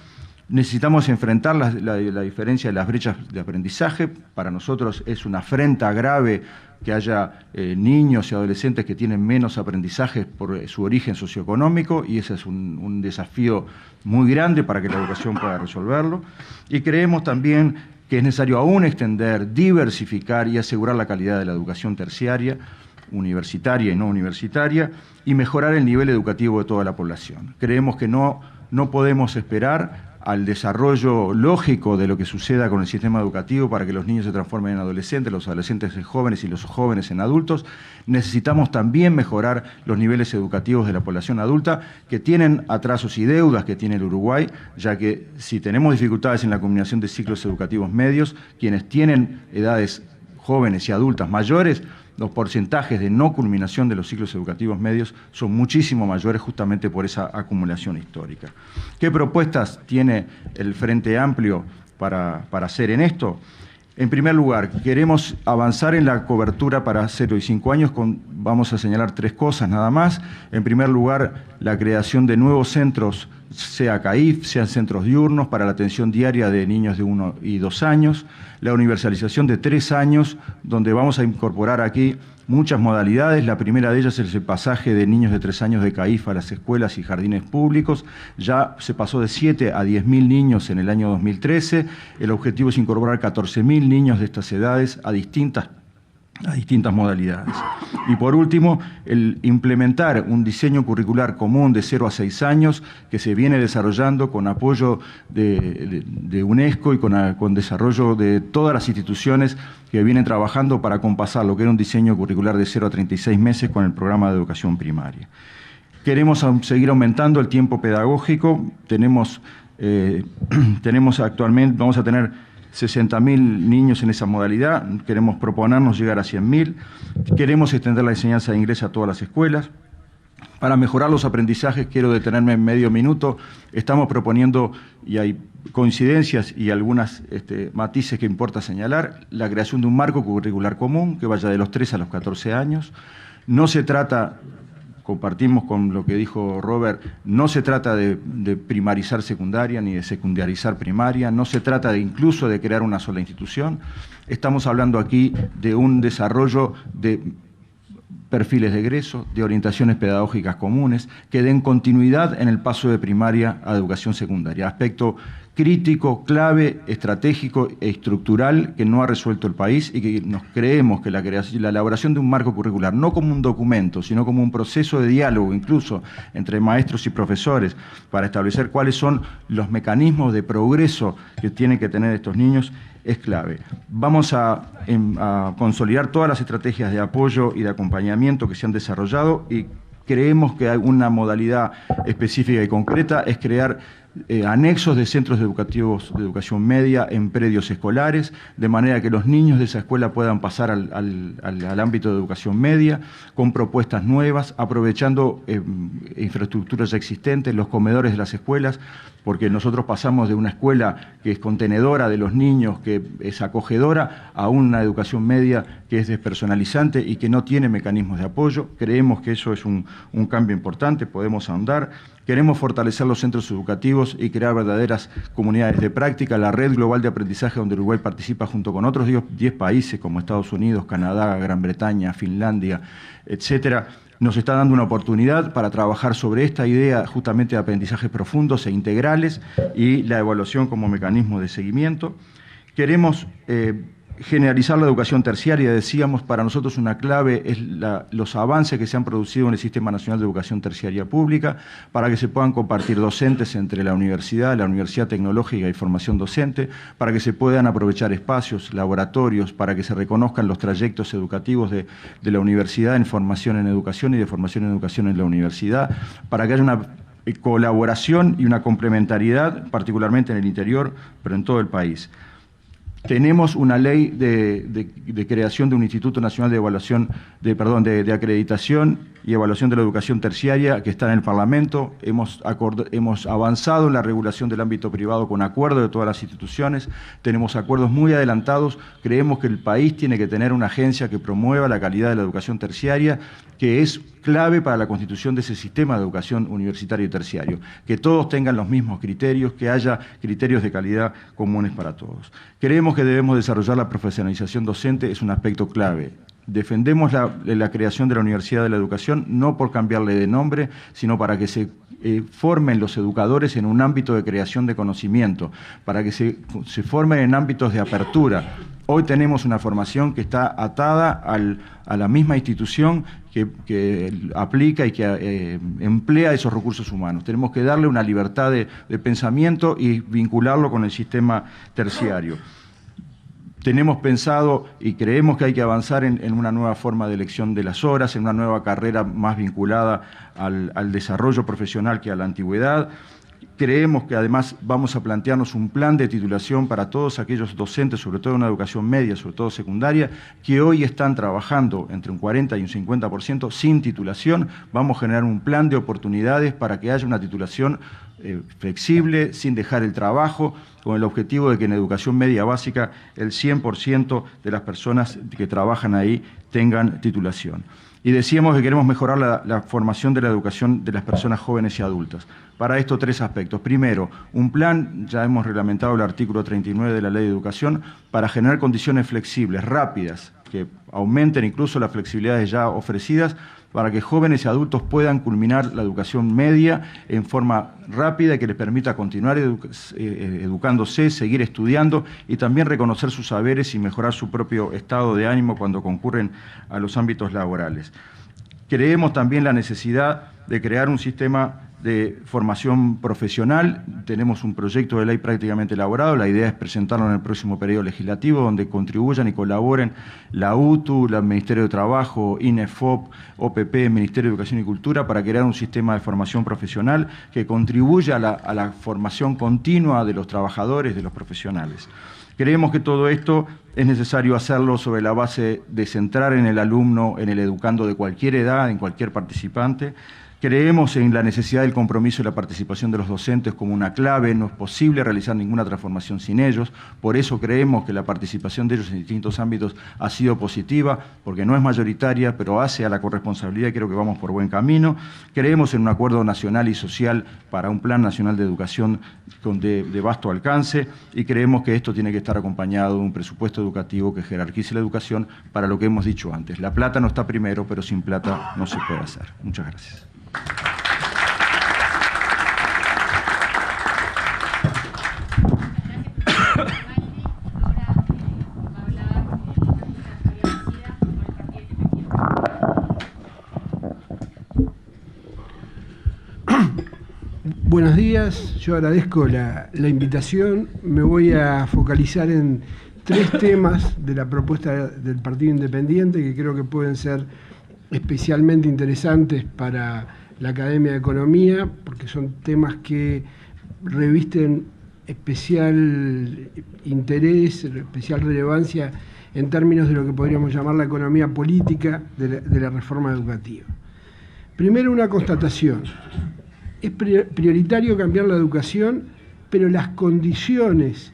Necesitamos enfrentar la diferencia de las brechas de aprendizaje. Para nosotros es una afrenta grave que haya niños y adolescentes que tienen menos aprendizaje por su origen socioeconómico, y ese es un desafío muy grande para que la educación pueda resolverlo. Y creemos también que es necesario aún extender, diversificar y asegurar la calidad de la educación terciaria, universitaria y no universitaria, y mejorar el nivel educativo de toda la población. Creemos que no podemos esperar al desarrollo lógico de lo que suceda con el sistema educativo para que los niños se transformen en adolescentes, los adolescentes en jóvenes y los jóvenes en adultos. Necesitamos también mejorar los niveles educativos de la población adulta, que tienen atrasos y deudas que tiene el Uruguay, ya que si tenemos dificultades en la culminación de ciclos educativos medios, quienes tienen edades jóvenes y adultas mayores, los porcentajes de no culminación de los ciclos educativos medios son muchísimo mayores justamente por esa acumulación histórica. ¿Qué propuestas tiene el Frente Amplio para hacer en esto? En primer lugar, queremos avanzar en la cobertura para 0 y 5 años, vamos a señalar 3 cosas nada más. En primer lugar, la creación de nuevos centros, sea CAIF, sean centros diurnos para la atención diaria de niños de 1 y 2 años, la universalización de 3 años, donde vamos a incorporar aquí muchas modalidades. La primera de ellas es el pasaje de niños de 3 años de CAIF a las escuelas y jardines públicos. Ya se pasó de 7 a 10.000 niños en el año 2013. El objetivo es incorporar 14.000 niños de estas edades a distintas modalidades. Y por último, el implementar un diseño curricular común de 0 a 6 años que se viene desarrollando con apoyo de UNESCO y con desarrollo de todas las instituciones que vienen trabajando para compasar lo que era un diseño curricular de 0 a 36 meses con el programa de educación primaria. Queremos seguir aumentando el tiempo pedagógico. Tenemos actualmente, vamos a tener 60.000 niños en esa modalidad, queremos proponernos llegar a 100.000, queremos extender la enseñanza de inglés a todas las escuelas, Para mejorar los aprendizajes, quiero detenerme en medio minuto, estamos proponiendo, y hay coincidencias y algunas matices que importa señalar, la creación de un marco curricular común que vaya de los 3 a los 14 años. No se trata, compartimos con lo que dijo Robert, no se trata de primarizar secundaria ni de secundarizar primaria, no se trata incluso de crear una sola institución. Estamos hablando aquí de un desarrollo de perfiles de egreso, de orientaciones pedagógicas comunes, que den continuidad en el paso de primaria a educación secundaria. Aspecto crítico, clave, estratégico e estructural que no ha resuelto el país y que nos creemos que la elaboración de un marco curricular, no como un documento, sino como un proceso de diálogo, incluso entre maestros y profesores, para establecer cuáles son los mecanismos de progreso que tienen que tener estos niños, es clave. Vamos a consolidar todas las estrategias de apoyo y de acompañamiento que se han desarrollado y creemos que hay una modalidad específica y concreta, es crear anexos de centros educativos de educación media en predios escolares, de manera que los niños de esa escuela puedan pasar al ámbito de educación media, con propuestas nuevas, aprovechando infraestructuras ya existentes, los comedores de las escuelas, porque nosotros pasamos de una escuela que es contenedora de los niños, que es acogedora, a una educación media que es despersonalizante y que no tiene mecanismos de apoyo. Creemos que eso es un cambio importante, podemos ahondar. Queremos fortalecer los centros educativos y crear verdaderas comunidades de práctica. La Red Global de Aprendizaje, donde Uruguay participa junto con otros 10 países como Estados Unidos, Canadá, Gran Bretaña, Finlandia, etcétera, nos está dando una oportunidad para trabajar sobre esta idea justamente de aprendizajes profundos e integrales y la evaluación como mecanismo de seguimiento. Queremos generalizar la educación terciaria, decíamos, para nosotros una clave es los avances que se han producido en el Sistema Nacional de Educación Terciaria Pública, para que se puedan compartir docentes entre la Universidad Tecnológica y Formación Docente, para que se puedan aprovechar espacios, laboratorios, para que se reconozcan los trayectos educativos de la universidad en formación en educación y de formación en educación en la universidad, para que haya una colaboración y una complementariedad, particularmente en el interior, pero en todo el país. Tenemos una ley de creación de un Instituto Nacional de Evaluación, de Acreditación y Evaluación de la Educación Terciaria que está en el Parlamento. Hemos avanzado en la regulación del ámbito privado con acuerdo de todas las instituciones. Tenemos acuerdos muy adelantados. Creemos que el país tiene que tener una agencia que promueva la calidad de la educación terciaria, que es clave para la constitución de ese sistema de educación universitario y terciario. Que todos tengan los mismos criterios, que haya criterios de calidad comunes para todos. Creemos que debemos desarrollar la profesionalización docente, es un aspecto clave. Defendemos la creación de la Universidad de la Educación, no por cambiarle de nombre, sino para que se formen los educadores en un ámbito de creación de conocimiento, para que se formen en ámbitos de apertura. Hoy tenemos una formación que está atada a la misma institución que aplica y que emplea esos recursos humanos. Tenemos que darle una libertad de pensamiento y vincularlo con el sistema terciario. Tenemos pensado y creemos que hay que avanzar en una nueva forma de elección de las horas, en una nueva carrera más vinculada al desarrollo profesional que a la antigüedad. Creemos que además vamos a plantearnos un plan de titulación para todos aquellos docentes, sobre todo en una educación media, sobre todo secundaria, que hoy están trabajando entre un 40 y un 50% sin titulación. Vamos a generar un plan de oportunidades para que haya una titulación flexible, sin dejar el trabajo, con el objetivo de que en educación media básica el 100% de las personas que trabajan ahí tengan titulación. Y decíamos que queremos mejorar la formación de la educación de las personas jóvenes y adultas. Para esto, 3 aspectos. Primero, un plan, ya hemos reglamentado el artículo 39 de la Ley de Educación, para generar condiciones flexibles, rápidas, que aumenten incluso las flexibilidades ya ofrecidas, para que jóvenes y adultos puedan culminar la educación media en forma rápida y que les permita continuar educándose, seguir estudiando y también reconocer sus saberes y mejorar su propio estado de ánimo cuando concurren a los ámbitos laborales. Creemos también la necesidad de crear un sistema de formación profesional. Tenemos un proyecto de ley prácticamente elaborado. La idea es presentarlo en el próximo periodo legislativo, donde contribuyan y colaboren la UTU, el Ministerio de Trabajo, INEFOP, OPP, Ministerio de Educación y Cultura, para crear un sistema de formación profesional que contribuya a la formación continua de los trabajadores, de los profesionales. Creemos que todo esto es necesario hacerlo sobre la base de centrar en el alumno, en el educando de cualquier edad, en cualquier participante. Creemos en la necesidad del compromiso y la participación de los docentes como una clave. No es posible realizar ninguna transformación sin ellos. Por eso creemos que la participación de ellos en distintos ámbitos ha sido positiva, porque no es mayoritaria, pero hace a la corresponsabilidad y creo que vamos por buen camino. Creemos en un acuerdo nacional y social para un plan nacional de educación de vasto alcance y creemos que esto tiene que estar acompañado de un presupuesto educativo que jerarquice la educación para lo que hemos dicho antes. La plata no está primero, pero sin plata no se puede hacer. Muchas gracias. Buenos días, yo agradezco la invitación. Me voy a focalizar en 3 temas de la propuesta del Partido Independiente que creo que pueden ser especialmente interesantes para la Academia de Economía, porque son temas que revisten especial interés, especial relevancia en términos de lo que podríamos llamar la economía política de la reforma educativa. Primero, una constatación. Es prioritario cambiar la educación, pero las condiciones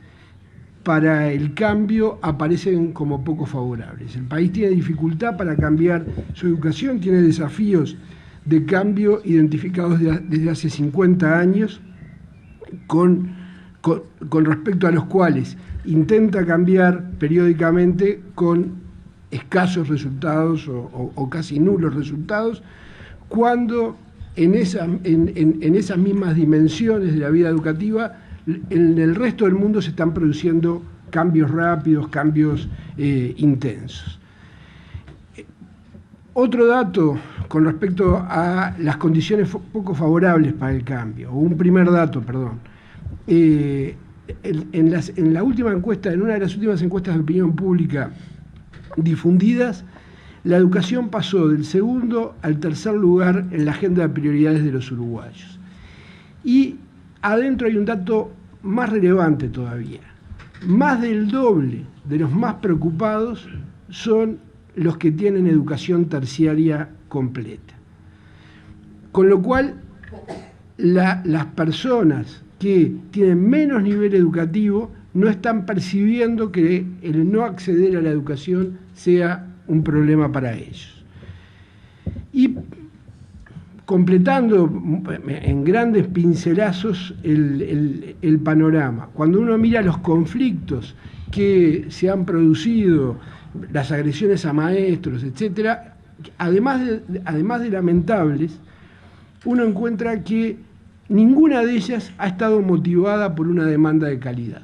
para el cambio aparecen como poco favorables. El país tiene dificultad para cambiar su educación, tiene desafíos de cambio identificados desde hace 50 años, con respecto a los cuales intenta cambiar periódicamente con escasos resultados o casi nulos resultados, cuando en esas mismas dimensiones de la vida educativa, en el resto del mundo se están produciendo cambios rápidos, cambios intensos. Otro dato con respecto a las condiciones poco favorables para el cambio, o un primer dato, perdón. En la última encuesta, en una de las últimas encuestas de opinión pública difundidas, la educación pasó del segundo al tercer lugar en la agenda de prioridades de los uruguayos. Y adentro hay un dato más relevante todavía. Más del doble de los más preocupados son los que tienen educación terciaria completa. Con lo cual, las personas que tienen menos nivel educativo no están percibiendo que el no acceder a la educación sea un problema para ellos. Y completando en grandes pincelazos el panorama, cuando uno mira los conflictos que se han producido, las agresiones a maestros, etcétera, además de lamentables, uno encuentra que ninguna de ellas ha estado motivada por una demanda de calidad.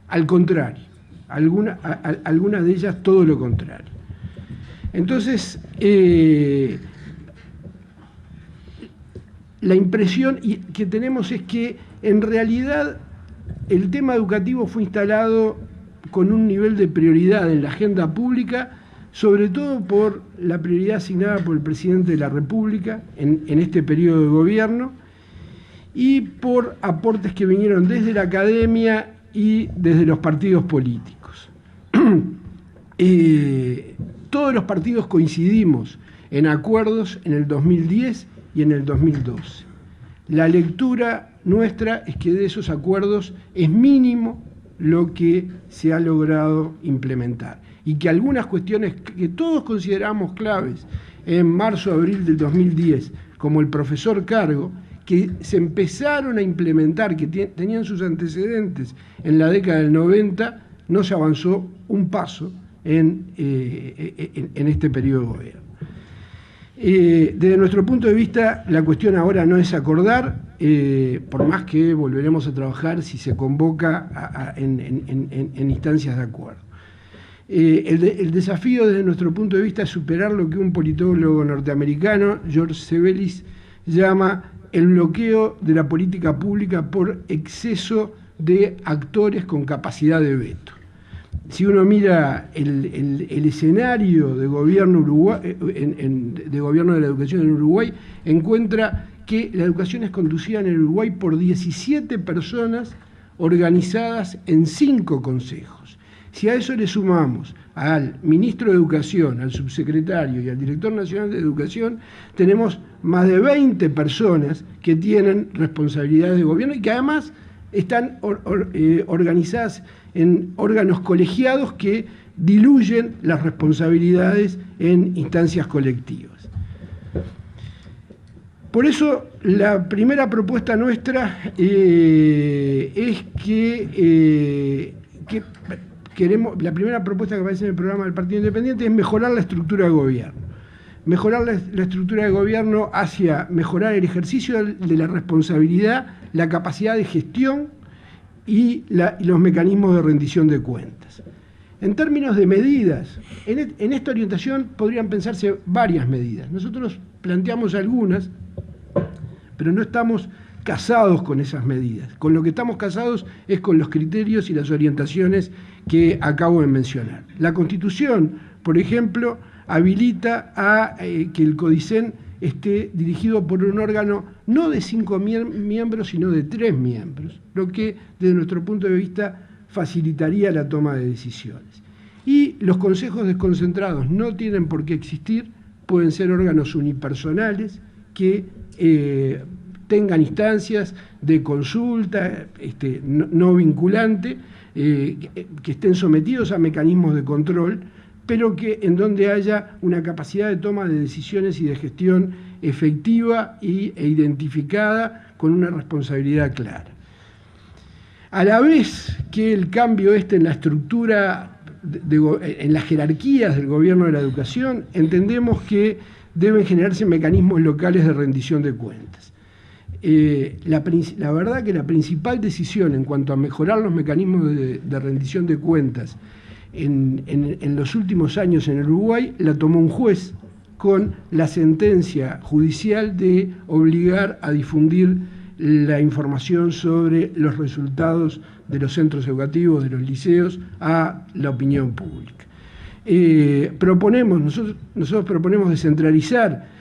Al contrario, algunas de ellas todo lo contrario. Entonces, la impresión que tenemos es que en realidad el tema educativo fue instalado con un nivel de prioridad en la agenda pública, sobre todo por la prioridad asignada por el presidente de la República en este periodo de gobierno y por aportes que vinieron desde la academia y desde los partidos políticos. Todos los partidos coincidimos en acuerdos en el 2010 y en el 2012. La lectura nuestra es que de esos acuerdos es mínimo lo que se ha logrado implementar y que algunas cuestiones que todos consideramos claves en marzo-abril del 2010, como el profesor cargo, que se empezaron a implementar, que tenían sus antecedentes en la década del 90, no se avanzó un paso en este periodo de gobierno. Desde nuestro punto de vista, la cuestión ahora no es acordar, por más que volveremos a trabajar si se convoca en instancias de acuerdo. El desafío desde nuestro punto de vista es superar lo que un politólogo norteamericano, George Sebelius, llama el bloqueo de la política pública por exceso de actores con capacidad de veto. Si uno mira el escenario de gobierno de gobierno de la educación en Uruguay, encuentra que la educación es conducida en el Uruguay por 17 personas organizadas en 5 consejos. Si a eso le sumamos al ministro de Educación, al subsecretario y al director nacional de Educación, tenemos más de 20 personas que tienen responsabilidades de gobierno y que además están organizadas en órganos colegiados que diluyen las responsabilidades en instancias colectivas. Por eso la primera propuesta nuestra es que la primera propuesta que aparece en el programa del Partido Independiente es mejorar la estructura de gobierno. Mejorar la estructura de gobierno hacia mejorar el ejercicio de la responsabilidad, la capacidad de gestión y los mecanismos de rendición de cuentas. En términos de medidas, en esta orientación podrían pensarse varias medidas. Nosotros planteamos algunas, pero no estamos casados con esas medidas. Con lo que estamos casados es con los criterios y las orientaciones que acabo de mencionar. La Constitución, por ejemplo, habilita a que el CODICEN esté dirigido por un órgano no de 5 miembros, sino de 3 miembros, lo que desde nuestro punto de vista facilitaría la toma de decisiones. Y los consejos desconcentrados no tienen por qué existir, pueden ser órganos unipersonales que tengan instancias de consulta no vinculante, que estén sometidos a mecanismos de control, pero que en donde haya una capacidad de toma de decisiones y de gestión efectiva e identificada con una responsabilidad clara. A la vez que el cambio en la estructura, en las jerarquías del gobierno de la educación, entendemos que deben generarse mecanismos locales de rendición de cuentas. La verdad que la principal decisión en cuanto a mejorar los mecanismos de rendición de cuentas en los últimos años en el Uruguay la tomó un juez con la sentencia judicial de obligar a difundir la información sobre los resultados de los centros educativos, de los liceos, a la opinión pública. Nosotros proponemos descentralizar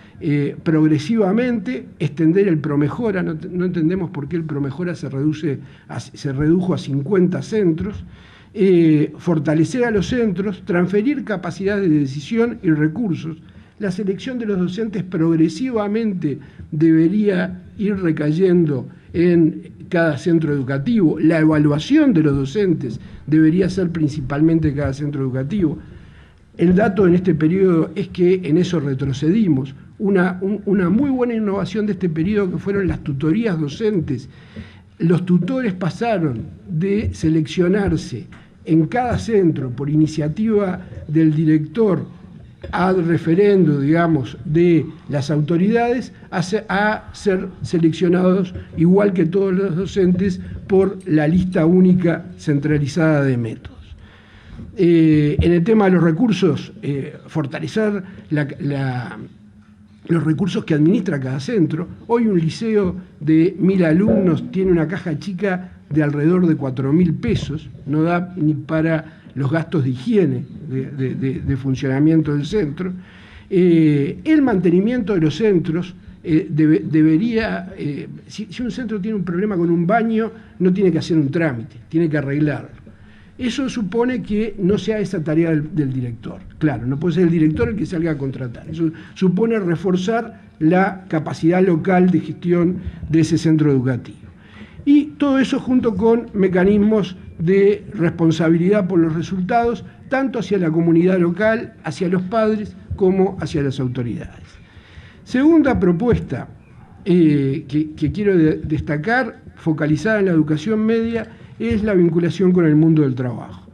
progresivamente, extender el Promejora, no entendemos por qué el Promejora se redujo a 50 centros, fortalecer a los centros, transferir capacidad de decisión y recursos. La selección de los docentes progresivamente debería ir recayendo en cada centro educativo. La evaluación de los docentes debería ser principalmente en cada centro educativo. El dato en este periodo es que en eso retrocedimos. Una muy buena innovación de este periodo que fueron las tutorías docentes. Los tutores pasaron de seleccionarse en cada centro por iniciativa del director ad referendo, digamos, de las autoridades, a ser seleccionados, igual que todos los docentes, por la lista única centralizada de métodos. En el tema de los recursos, fortalecer los recursos que administra cada centro. Hoy un liceo de 1.000 alumnos tiene una caja chica de alrededor de 4.000 pesos, no da ni para los gastos de higiene de funcionamiento del centro. El mantenimiento de los centros debería, si un centro tiene un problema con un baño, no tiene que hacer un trámite, tiene que arreglarlo. Eso supone que no sea esa tarea del director. Claro, no puede ser el director el que salga a contratar. Eso supone reforzar la capacidad local de gestión de ese centro educativo. Y todo eso junto con mecanismos de responsabilidad por los resultados, tanto hacia la comunidad local, hacia los padres, como hacia las autoridades. Segunda propuesta que quiero destacar, focalizada en la educación media, es la vinculación con el mundo del trabajo.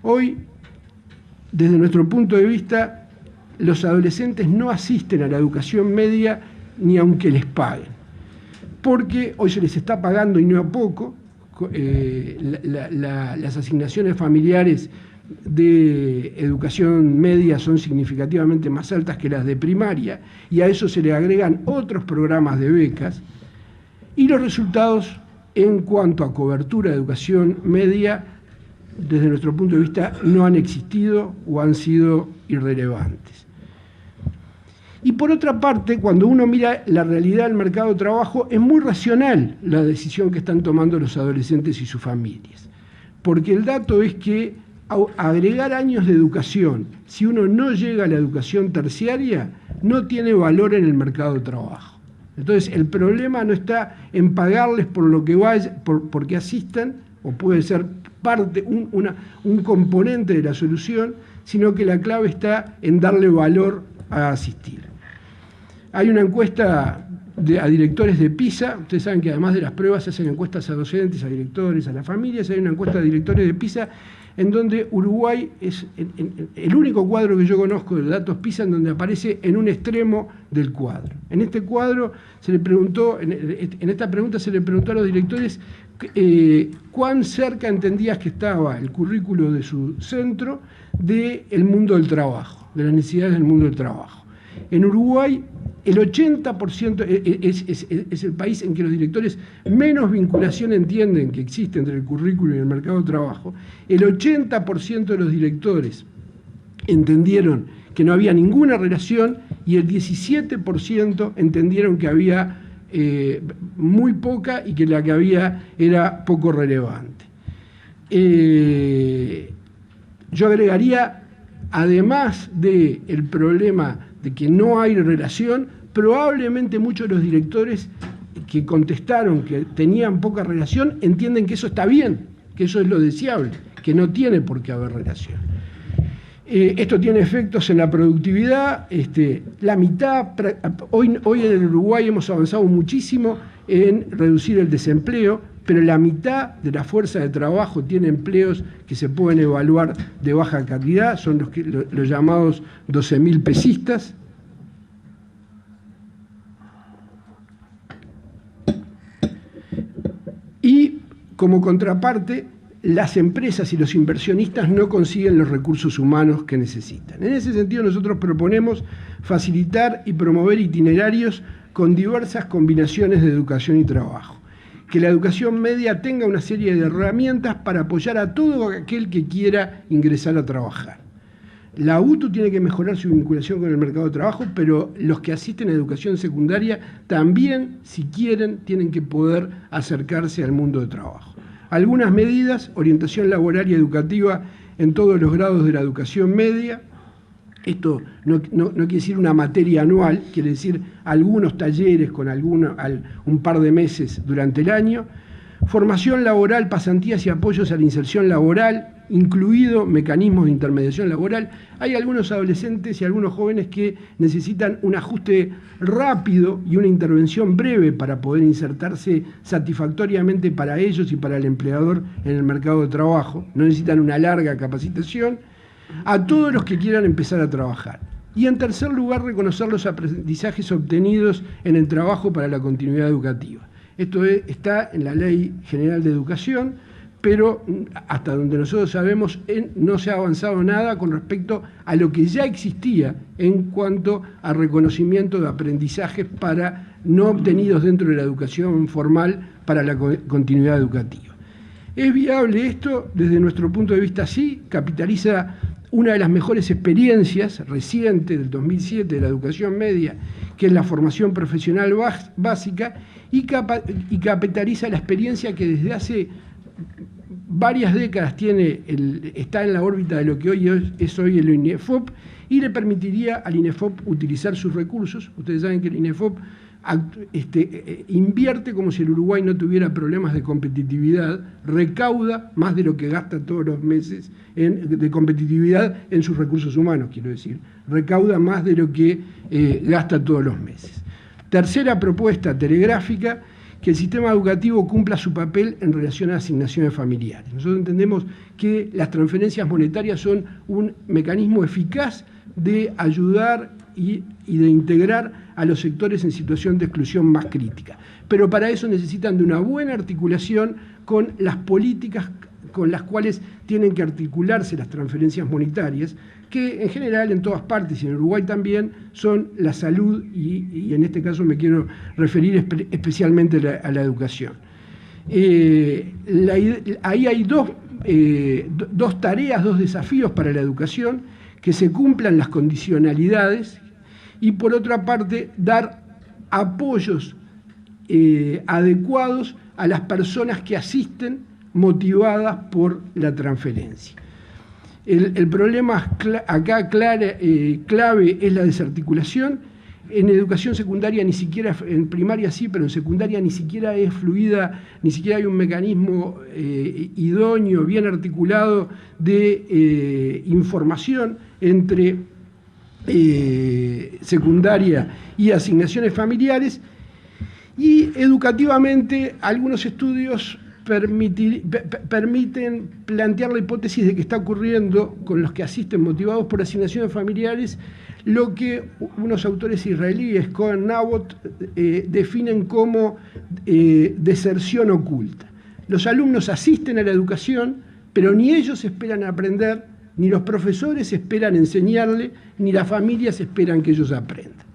Hoy, desde nuestro punto de vista, los adolescentes no asisten a la educación media ni aunque les paguen, porque hoy se les está pagando y no a poco. Las asignaciones familiares de educación media son significativamente más altas que las de primaria, y a eso se le agregan otros programas de becas, y los resultados en cuanto a cobertura de educación media, desde nuestro punto de vista, no han existido o han sido irrelevantes. Y por otra parte, cuando uno mira la realidad del mercado de trabajo, es muy racional la decisión que están tomando los adolescentes y sus familias. Porque el dato es que agregar años de educación, si uno no llega a la educación terciaria, no tiene valor en el mercado de trabajo. Entonces, el problema no está en pagarles por lo que vaya, porque asistan, o puede ser parte, un componente de la solución, sino que la clave está en darle valor a asistir. Hay una encuesta a directores de PISA, ustedes saben que además de las pruebas se hacen encuestas a docentes, a directores, a las familias, hay una encuesta de directores de PISA en donde Uruguay es el único cuadro que yo conozco de datos PISA en donde aparece en un extremo del cuadro. En este cuadro se le preguntó, en esta pregunta se le preguntó a los directores cuán cerca entendías que estaba el currículo de su centro del mundo del trabajo, de las necesidades del mundo del trabajo. En Uruguay, el 80% es el país en que los directores menos vinculación entienden que existe entre el currículo y el mercado de trabajo. El 80% de los directores entendieron que no había ninguna relación y el 17% entendieron que había muy poca y que la que había era poco relevante. Yo agregaría, además del problema de que no hay relación, probablemente muchos de los directores que contestaron que tenían poca relación entienden que eso está bien, que eso es lo deseable, que no tiene por qué haber relación. Esto tiene efectos en la productividad, la mitad, hoy en el Uruguay hemos avanzado muchísimo en reducir el desempleo, pero la mitad de la fuerza de trabajo tiene empleos que se pueden evaluar de baja calidad, son los llamados 12.000 pesistas. Y como contraparte, las empresas y los inversionistas no consiguen los recursos humanos que necesitan. En ese sentido, nosotros proponemos facilitar y promover itinerarios con diversas combinaciones de educación y trabajo. Que la educación media tenga una serie de herramientas para apoyar a todo aquel que quiera ingresar a trabajar. La UTU tiene que mejorar su vinculación con el mercado de trabajo, pero los que asisten a educación secundaria también, si quieren, tienen que poder acercarse al mundo de trabajo. Algunas medidas, orientación laboral y educativa en todos los grados de la educación media. Esto no quiere decir una materia anual, quiere decir algunos talleres con un par de meses durante el año. Formación laboral, pasantías y apoyos a la inserción laboral, incluido mecanismos de intermediación laboral. Hay algunos adolescentes y algunos jóvenes que necesitan un ajuste rápido y una intervención breve para poder insertarse satisfactoriamente para ellos y para el empleador en el mercado de trabajo. No necesitan una larga capacitación. A todos los que quieran empezar a trabajar. Y en tercer lugar, reconocer los aprendizajes obtenidos en el trabajo para la continuidad educativa. Esto está en la Ley General de Educación, pero hasta donde nosotros sabemos no se ha avanzado nada con respecto a lo que ya existía en cuanto a reconocimiento de aprendizajes no obtenidos dentro de la educación formal para la continuidad educativa. ¿Es viable esto? Desde nuestro punto de vista sí, capitaliza una de las mejores experiencias recientes del 2007 de la educación media, que es la formación profesional básica, y capitaliza la experiencia que desde hace varias décadas está en la órbita de lo que hoy es el INEFOP, y le permitiría al INEFOP utilizar sus recursos. Ustedes saben que el INEFOP invierte como si el Uruguay no tuviera problemas de competitividad, recauda más de lo que gasta todos los meses de competitividad en sus recursos humanos, quiero decir, recauda más de lo que gasta todos los meses. Tercera propuesta telegráfica, que el sistema educativo cumpla su papel en relación a asignaciones familiares. Nosotros entendemos que las transferencias monetarias son un mecanismo eficaz de ayudar y de integrar a los sectores en situación de exclusión más crítica. Pero para eso necesitan de una buena articulación con las políticas con las cuales tienen que articularse las transferencias monetarias, que en general en todas partes y en Uruguay también son la salud y en este caso me quiero referir especialmente a la educación. Ahí hay dos tareas, dos desafíos para la educación: que se cumplan las condicionalidades y por otra parte dar apoyos adecuados a las personas que asisten motivadas por la transferencia. El problema acá clave es la desarticulación. En educación secundaria ni siquiera, en primaria sí, pero en secundaria ni siquiera es fluida, ni siquiera hay un mecanismo idóneo, bien articulado de información entre secundaria y asignaciones familiares. Y educativamente algunos estudios permiten plantear la hipótesis de que está ocurriendo con los que asisten motivados por asignaciones familiares lo que unos autores israelíes, Cohen Nabot, definen como deserción oculta. Los alumnos asisten a la educación, pero ni ellos esperan aprender, ni los profesores esperan enseñarle, ni las familias esperan que ellos aprendan.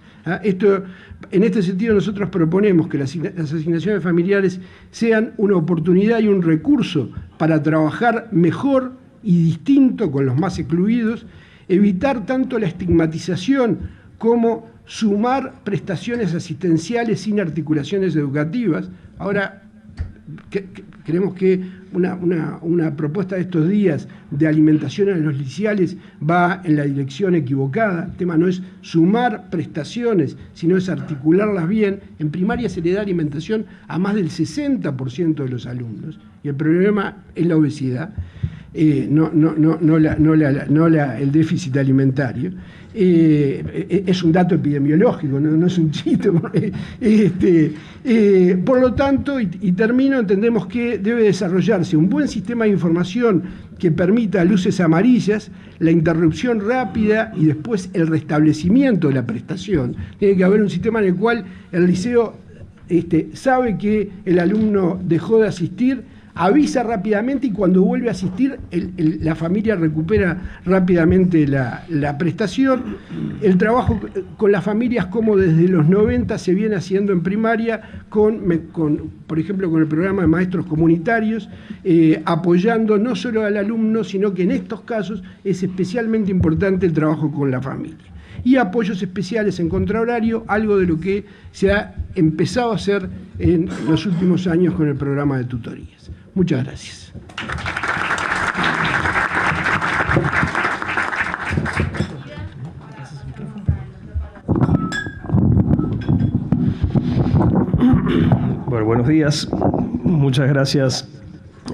En este sentido nosotros proponemos que las asignaciones familiares sean una oportunidad y un recurso para trabajar mejor y distinto con los más excluidos, evitar tanto la estigmatización como sumar prestaciones asistenciales sin articulaciones educativas. Ahora, creemos que una propuesta de estos días de alimentación en los liceales va en la dirección equivocada. El tema no es sumar prestaciones, sino es articularlas bien. En primaria se le da alimentación a más del 60% de los alumnos, y el problema es la obesidad. El déficit alimentario. Es un dato epidemiológico, no es un chiste. Por lo tanto, y termino, entendemos que debe desarrollarse un buen sistema de información que permita luces amarillas, la interrupción rápida y después el restablecimiento de la prestación. Tiene que haber un sistema en el cual el liceo sabe que el alumno dejó de asistir, avisa rápidamente, y cuando vuelve a asistir la familia recupera rápidamente la prestación. El trabajo con las familias, como desde los 90 se viene haciendo en primaria, por ejemplo con el programa de maestros comunitarios, apoyando no solo al alumno, sino que en estos casos es especialmente importante el trabajo con la familia. Y apoyos especiales en contrahorario, algo de lo que se ha empezado a hacer en los últimos años con el programa de tutorías. Muchas gracias. Bueno, buenos días. Muchas gracias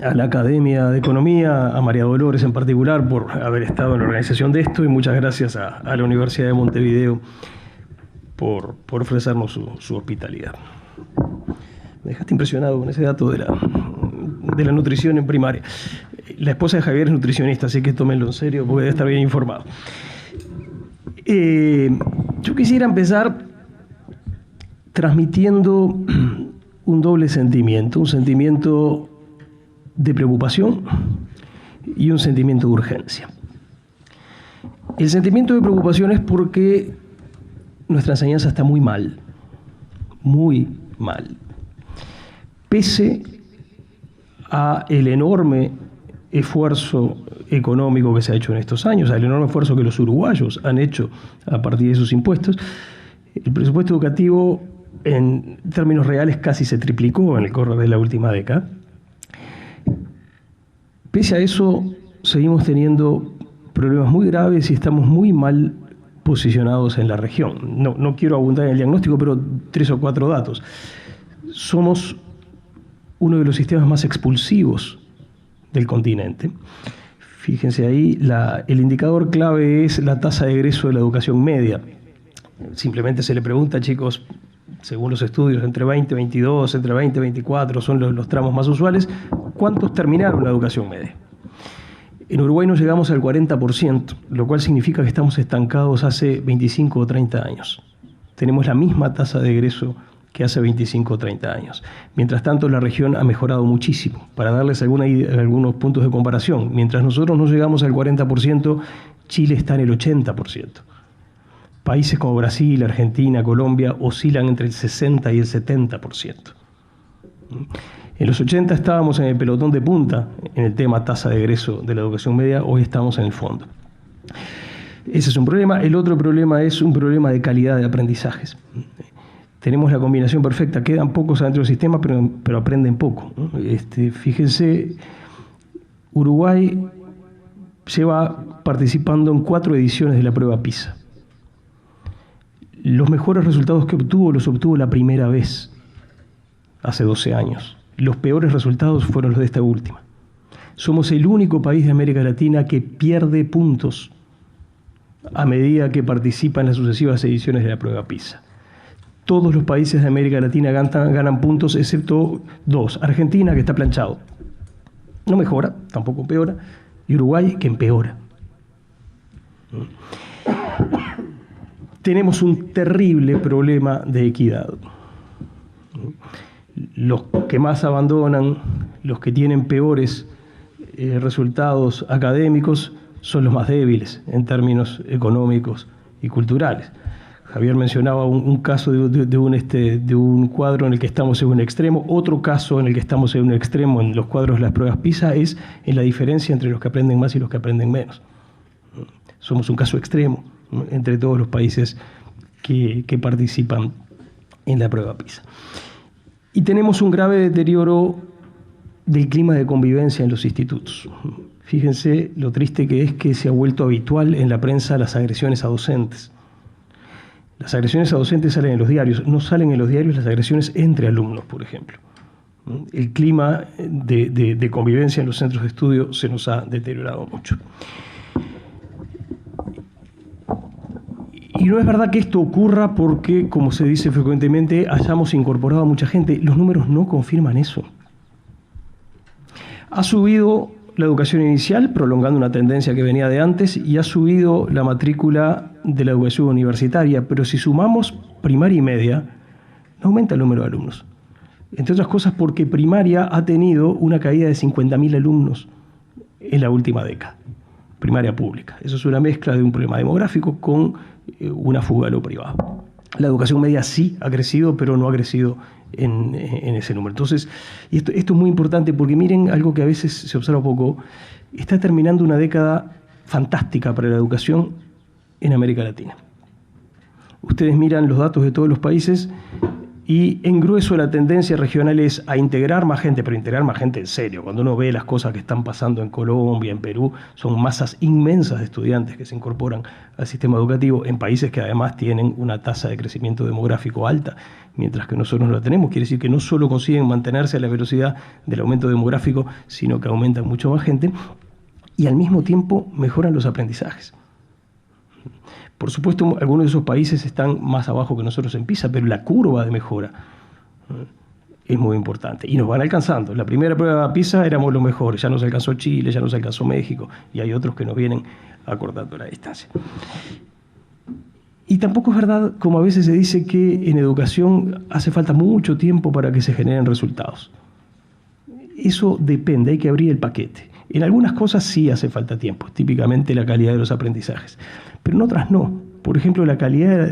a la Academia de Economía, a María Dolores en particular, por haber estado en la organización de esto, y muchas gracias a la Universidad de Montevideo por ofrecernos su hospitalidad. Me dejaste impresionado con ese dato de la nutrición en primaria. La esposa de Javier es nutricionista, así que tómenlo en serio porque debe estar bien informado. Yo quisiera empezar transmitiendo un doble sentimiento, un sentimiento de preocupación y un sentimiento de urgencia. El sentimiento de preocupación es porque nuestra enseñanza está muy mal, pese a el enorme esfuerzo económico que se ha hecho en estos años, al enorme esfuerzo que los uruguayos han hecho a partir de sus impuestos. El presupuesto educativo en términos reales casi se triplicó en el correr de la última década. Pese a eso, seguimos teniendo problemas muy graves y estamos muy mal posicionados en la región. No quiero abundar en el diagnóstico, pero 3 o 4 datos. Somos uno de los sistemas más expulsivos del continente. Fíjense ahí, el indicador clave es la tasa de egreso de la educación media. Simplemente se le pregunta, chicos, según los estudios, entre 20 y 22, entre 20 y 24 son los tramos más usuales, ¿cuántos terminaron la educación media? En Uruguay no llegamos al 40%, lo cual significa que estamos estancados hace 25 o 30 años. Tenemos la misma tasa de egreso que hace 25 o 30 años. Mientras tanto, la región ha mejorado muchísimo. Para darles algunos puntos de comparación, mientras nosotros no llegamos al 40%, Chile está en el 80%. Países como Brasil, Argentina, Colombia oscilan entre el 60 y el 70%. En los 80 estábamos en el pelotón de punta en el tema tasa de egreso de la educación media, hoy estamos en el fondo. Ese es un problema. El otro problema es un problema de calidad de aprendizajes. Tenemos la combinación perfecta, quedan pocos adentro del sistema, pero aprenden poco, ¿no? Fíjense, Uruguay lleva participando en 4 ediciones de la prueba PISA. Los mejores resultados que obtuvo los obtuvo la primera vez, hace 12 años. Los peores resultados fueron los de esta última. Somos el único país de América Latina que pierde puntos a medida que participa en las sucesivas ediciones de la prueba PISA. Todos los países de América Latina ganan puntos, excepto 2. Argentina, que está planchado. No mejora, tampoco empeora. Y Uruguay, que empeora. Tenemos un terrible problema de equidad. Los que más abandonan, los que tienen peores resultados académicos, son los más débiles en términos económicos y culturales. Javier mencionaba un caso de un cuadro en el que estamos en un extremo. Otro caso en el que estamos en un extremo en los cuadros de las pruebas PISA es en la diferencia entre los que aprenden más y los que aprenden menos. Somos un caso extremo entre todos los países que participan en la prueba PISA. Y tenemos un grave deterioro del clima de convivencia en los institutos. Fíjense lo triste que es que se ha vuelto habitual en la prensa las agresiones a docentes. Las agresiones a docentes salen en los diarios, no salen en los diarios las agresiones entre alumnos, por ejemplo. El clima de convivencia en los centros de estudio se nos ha deteriorado mucho. Y no es verdad que esto ocurra porque, como se dice frecuentemente, hayamos incorporado a mucha gente. Los números no confirman eso. Ha subido la educación inicial, prolongando una tendencia que venía de antes, y ha subido la matrícula de la educación universitaria, pero si sumamos primaria y media, no aumenta el número de alumnos. Entre otras cosas porque primaria ha tenido una caída de 50.000 alumnos en la última década, primaria pública. Eso es una mezcla de un problema demográfico con una fuga a lo privado. La educación media sí ha crecido, pero no ha crecido en ese número. Entonces, esto es muy importante porque miren algo que a veces se observa poco. Está terminando una década fantástica para la educación en América Latina. Ustedes miran los datos de todos los países y en grueso la tendencia regional es a integrar más gente, pero integrar más gente en serio. Cuando uno ve las cosas que están pasando en Colombia, en Perú, son masas inmensas de estudiantes que se incorporan al sistema educativo en países que además tienen una tasa de crecimiento demográfico alta, mientras que nosotros no la tenemos. Quiere decir que no solo consiguen mantenerse a la velocidad del aumento demográfico, sino que aumentan mucho más gente y al mismo tiempo mejoran los aprendizajes. Por supuesto, algunos de esos países están más abajo que nosotros en PISA, pero la curva de mejora es muy importante. Y nos van alcanzando. La primera prueba de PISA éramos los mejores. Ya nos alcanzó Chile, ya nos alcanzó México, y hay otros que nos vienen acortando la distancia. Y tampoco es verdad, como a veces se dice, que en educación hace falta mucho tiempo para que se generen resultados. Eso depende, hay que abrir el paquete. En algunas cosas sí hace falta tiempo, típicamente la calidad de los aprendizajes, pero en otras no. Por ejemplo, la caída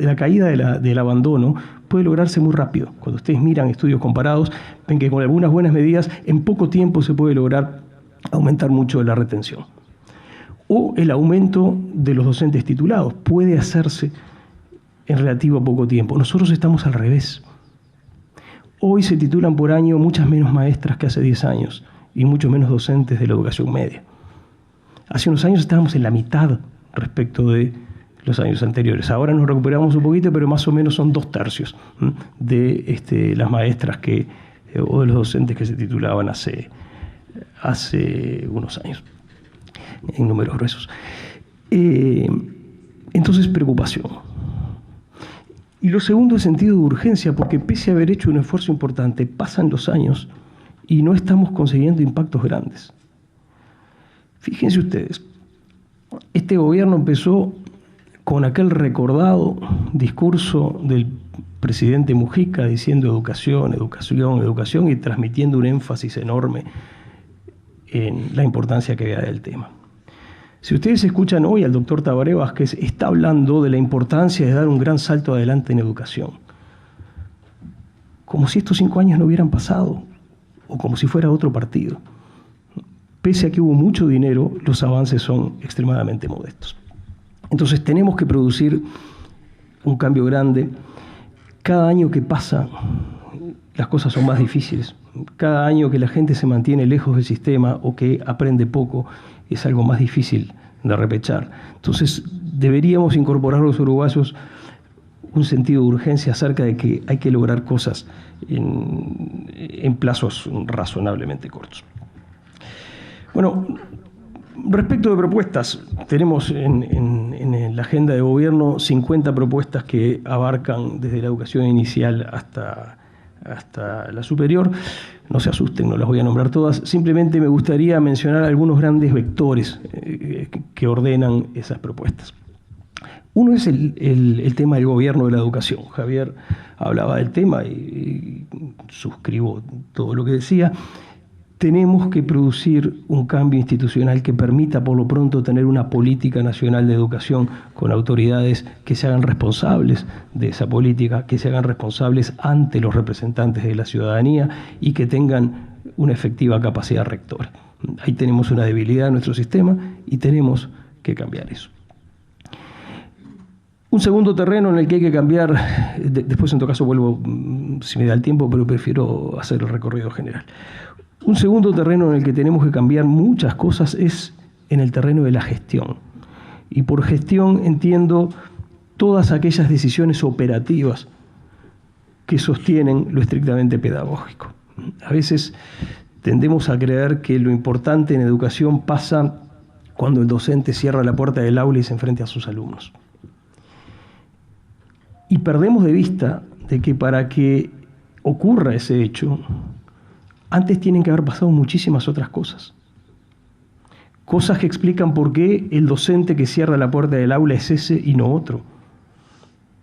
del abandono puede lograrse muy rápido. Cuando ustedes miran estudios comparados, ven que con algunas buenas medidas, en poco tiempo se puede lograr aumentar mucho la retención. O el aumento de los docentes titulados puede hacerse en relativo poco tiempo. Nosotros estamos al revés. Hoy se titulan por año muchas menos maestras que hace 10 años y mucho menos docentes de la educación media. Hace unos años estábamos en la mitad respecto de los años anteriores. Ahora nos recuperamos un poquito, pero más o menos son 2/3 de las maestras o de los docentes que se titulaban hace unos años, en números gruesos. Entonces, preocupación. Y lo segundo es sentido de urgencia, porque pese a haber hecho un esfuerzo importante, pasan los años y no estamos consiguiendo impactos grandes. Fíjense ustedes, este gobierno empezó con aquel recordado discurso del presidente Mujica diciendo educación, educación, educación y transmitiendo un énfasis enorme en la importancia que había del tema. Si ustedes escuchan hoy al doctor Tabaré Vázquez, está hablando de la importancia de dar un gran salto adelante en educación. Como si estos 5 años no hubieran pasado, o como si fuera otro partido. Pese a que hubo mucho dinero, los avances son extremadamente modestos. Entonces tenemos que producir un cambio grande. Cada año que pasa, las cosas son más difíciles. Cada año que la gente se mantiene lejos del sistema o que aprende poco, es algo más difícil de repechar. Entonces, deberíamos incorporar los uruguayos un sentido de urgencia acerca de que hay que lograr cosas en plazos razonablemente cortos. Bueno, respecto de propuestas, tenemos en la agenda de gobierno 50 propuestas que abarcan desde la educación inicial hasta la superior. No se asusten, no las voy a nombrar todas. Simplemente me gustaría mencionar algunos grandes vectores que ordenan esas propuestas. Uno es el tema del gobierno de la educación. Javier hablaba del tema y suscribo todo lo que decía. Tenemos que producir un cambio institucional que permita por lo pronto tener una política nacional de educación con autoridades que se hagan responsables de esa política, que se hagan responsables ante los representantes de la ciudadanía y que tengan una efectiva capacidad rectora. Ahí tenemos una debilidad en nuestro sistema y tenemos que cambiar eso. Un segundo terreno en el que hay que cambiar, después en todo caso vuelvo si me da el tiempo, pero prefiero hacer el recorrido general. Un segundo terreno en el que tenemos que cambiar muchas cosas es en el terreno de la gestión. Y por gestión entiendo todas aquellas decisiones operativas que sostienen lo estrictamente pedagógico. A veces tendemos a creer que lo importante en educación pasa cuando el docente cierra la puerta del aula y se enfrenta a sus alumnos. Y perdemos de vista de que para que ocurra ese hecho, antes tienen que haber pasado muchísimas otras cosas. Cosas que explican por qué el docente que cierra la puerta del aula es ese y no otro.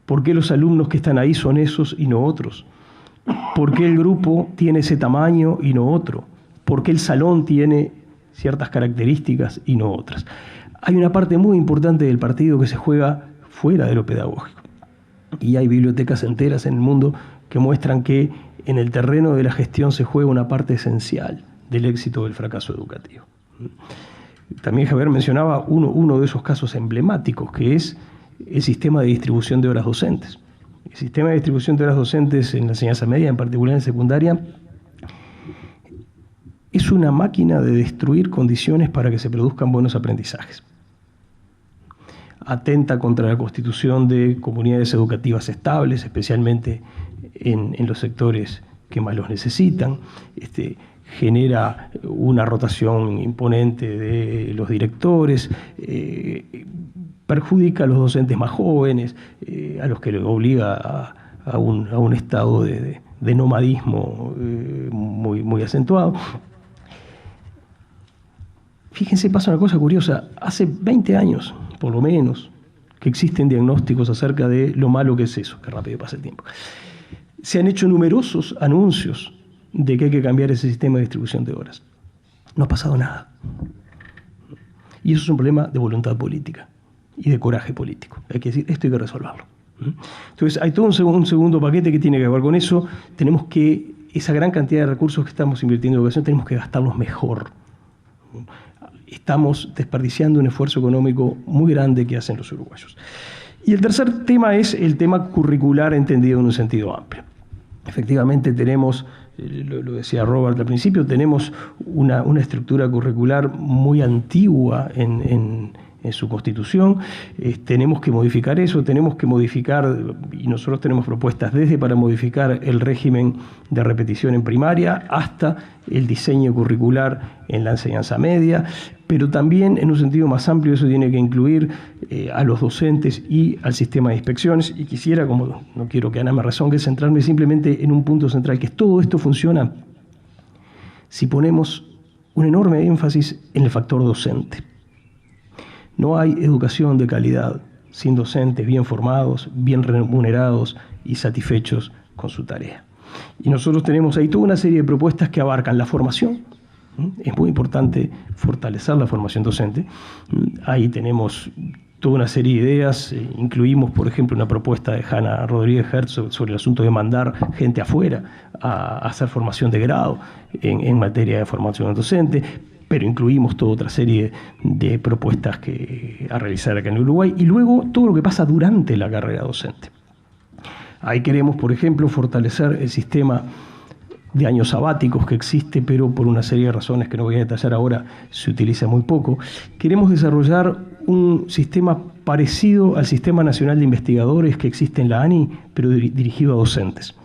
Por qué los alumnos que están ahí son esos y no otros. Por qué el grupo tiene ese tamaño y no otro. Por qué el salón tiene ciertas características y no otras. Hay una parte muy importante del partido que se juega fuera de lo pedagógico. Y hay bibliotecas enteras en el mundo que muestran que en el terreno de la gestión se juega una parte esencial del éxito o del fracaso educativo. También Javier mencionaba uno de esos casos emblemáticos, que es el sistema de distribución de horas docentes. El sistema de distribución de horas docentes en la enseñanza media, en particular en secundaria, es una máquina de destruir condiciones para que se produzcan buenos aprendizajes. Atenta contra la constitución de comunidades educativas estables, especialmente en los sectores que más los necesitan. Genera una rotación imponente de los directores, perjudica a los docentes más jóvenes, a los que le obliga a un estado de nomadismo muy acentuado. Fíjense, pasa una cosa curiosa. Hace 20 años, por lo menos, que existen diagnósticos acerca de lo malo que es eso, que rápido pasa el tiempo. Se han hecho numerosos anuncios de que hay que cambiar ese sistema de distribución de horas. No ha pasado nada. Y eso es un problema de voluntad política y de coraje político. Hay que decir, esto hay que resolverlo. Entonces, hay todo un segundo paquete que tiene que ver con eso. Tenemos que, esa gran cantidad de recursos que estamos invirtiendo en educación, tenemos que gastarlos mejor. Estamos desperdiciando un esfuerzo económico muy grande que hacen los uruguayos. Y el tercer tema es el tema curricular entendido en un sentido amplio. Efectivamente tenemos, lo decía Robert al principio, tenemos una estructura curricular muy antigua en su constitución. Tenemos que modificar eso, tenemos que modificar, y nosotros tenemos propuestas desde para modificar el régimen de repetición en primaria hasta el diseño curricular en la enseñanza media, pero también en un sentido más amplio eso tiene que incluir a los docentes y al sistema de inspecciones. Y quisiera, como no quiero que Ana me rezongue, centrarme simplemente en un punto central, que es todo esto funciona si ponemos un enorme énfasis en el factor docente. No hay educación de calidad sin docentes bien formados, bien remunerados y satisfechos con su tarea. Y nosotros tenemos ahí toda una serie de propuestas que abarcan la formación. Es muy importante fortalecer la formación docente. Ahí tenemos toda una serie de ideas. Incluimos, por ejemplo, una propuesta de Hanna Rodríguez Hertz sobre el asunto de mandar gente afuera a hacer formación de grado en materia de formación docente. Pero incluimos toda otra serie de propuestas a realizar acá en Uruguay, y luego todo lo que pasa durante la carrera docente. Ahí queremos, por ejemplo, fortalecer el sistema de años sabáticos que existe, pero por una serie de razones que no voy a detallar ahora, se utiliza muy poco. Queremos desarrollar un sistema parecido al Sistema Nacional de Investigadores que existe en la ANI, pero dirigido a docentes.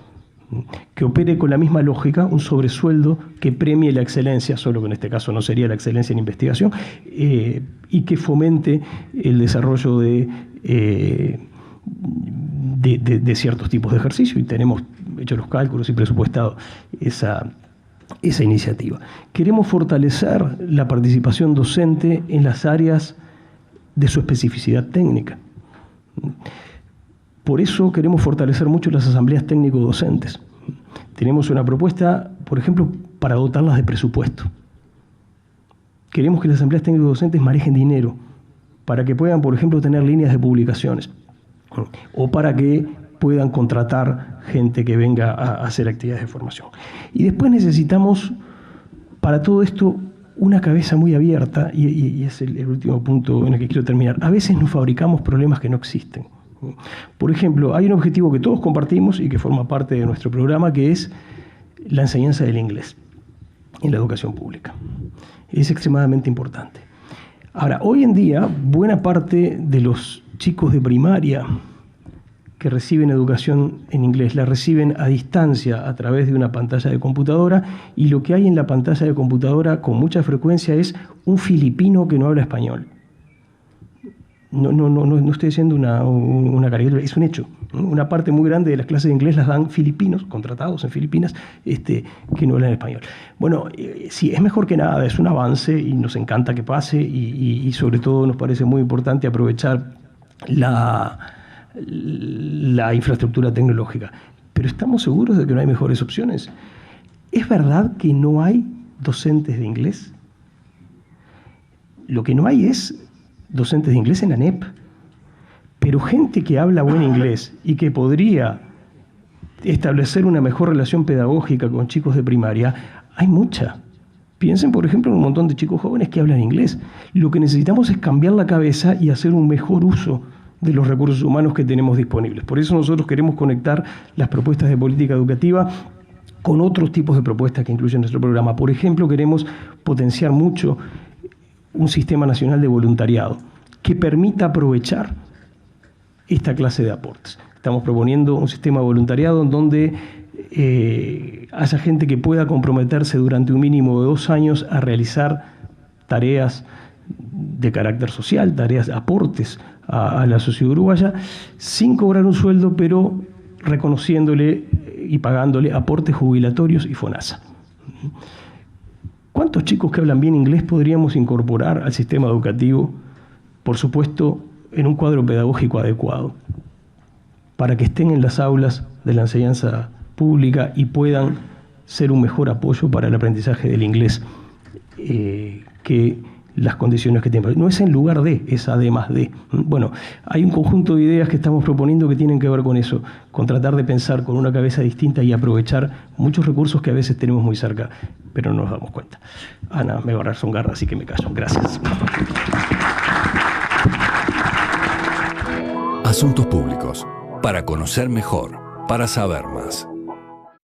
Que opere con la misma lógica, un sobresueldo que premie la excelencia, solo que en este caso no sería la excelencia en investigación, y que fomente el desarrollo de ciertos tipos de ejercicio, y tenemos hecho los cálculos y presupuestado esa iniciativa. Queremos fortalecer la participación docente en las áreas de su especificidad técnica. Por eso queremos fortalecer mucho las asambleas técnico-docentes. Tenemos una propuesta, por ejemplo, para dotarlas de presupuesto. Queremos que las asambleas técnico-docentes manejen dinero para que puedan, por ejemplo, tener líneas de publicaciones o para que puedan contratar gente que venga a hacer actividades de formación. Y después necesitamos, para todo esto, una cabeza muy abierta, y es el último punto en el que quiero terminar. A veces nos fabricamos problemas que no existen. Por ejemplo, hay un objetivo que todos compartimos y que forma parte de nuestro programa, que es la enseñanza del inglés en la educación pública. Es extremadamente importante. Ahora, hoy en día, buena parte de los chicos de primaria que reciben educación en inglés la reciben a distancia a través de una pantalla de computadora, y lo que hay en la pantalla de computadora con mucha frecuencia es un filipino que no habla español. No estoy diciendo una caricatura, es un hecho. Una parte muy grande de las clases de inglés las dan filipinos, contratados en Filipinas, que no hablan español. Bueno, sí, es mejor que nada, es un avance y nos encanta que pase, y sobre todo nos parece muy importante aprovechar la infraestructura tecnológica. Pero ¿estamos seguros de que no hay mejores opciones? ¿Es verdad que no hay docentes de inglés? Lo que no hay es docentes de inglés en la ANEP, pero gente que habla buen inglés y que podría establecer una mejor relación pedagógica con chicos de primaria, hay mucha. Piensen, por ejemplo, en un montón de chicos jóvenes que hablan inglés. Lo que necesitamos es cambiar la cabeza y hacer un mejor uso de los recursos humanos que tenemos disponibles. Por eso nosotros queremos conectar las propuestas de política educativa con otros tipos de propuestas que incluyen nuestro programa. Por ejemplo, queremos potenciar mucho un sistema nacional de voluntariado que permita aprovechar esta clase de aportes. Estamos proponiendo un sistema de voluntariado en donde haya gente que pueda comprometerse durante un mínimo de 2 años a realizar tareas de carácter social, tareas, aportes a la sociedad uruguaya, sin cobrar un sueldo, pero reconociéndole y pagándole aportes jubilatorios y FONASA. ¿Cuántos chicos que hablan bien inglés podríamos incorporar al sistema educativo? Por supuesto, en un cuadro pedagógico adecuado, para que estén en las aulas de la enseñanza pública y puedan ser un mejor apoyo para el aprendizaje del inglés que las condiciones que tienen. No es en lugar de, es además de. Bueno, hay un conjunto de ideas que estamos proponiendo que tienen que ver con eso, con tratar de pensar con una cabeza distinta y aprovechar muchos recursos que a veces tenemos muy cerca, pero no nos damos cuenta. Ana, me va a agarrar son garra, así que me callo. Gracias. Asuntos públicos, para conocer mejor, para saber más.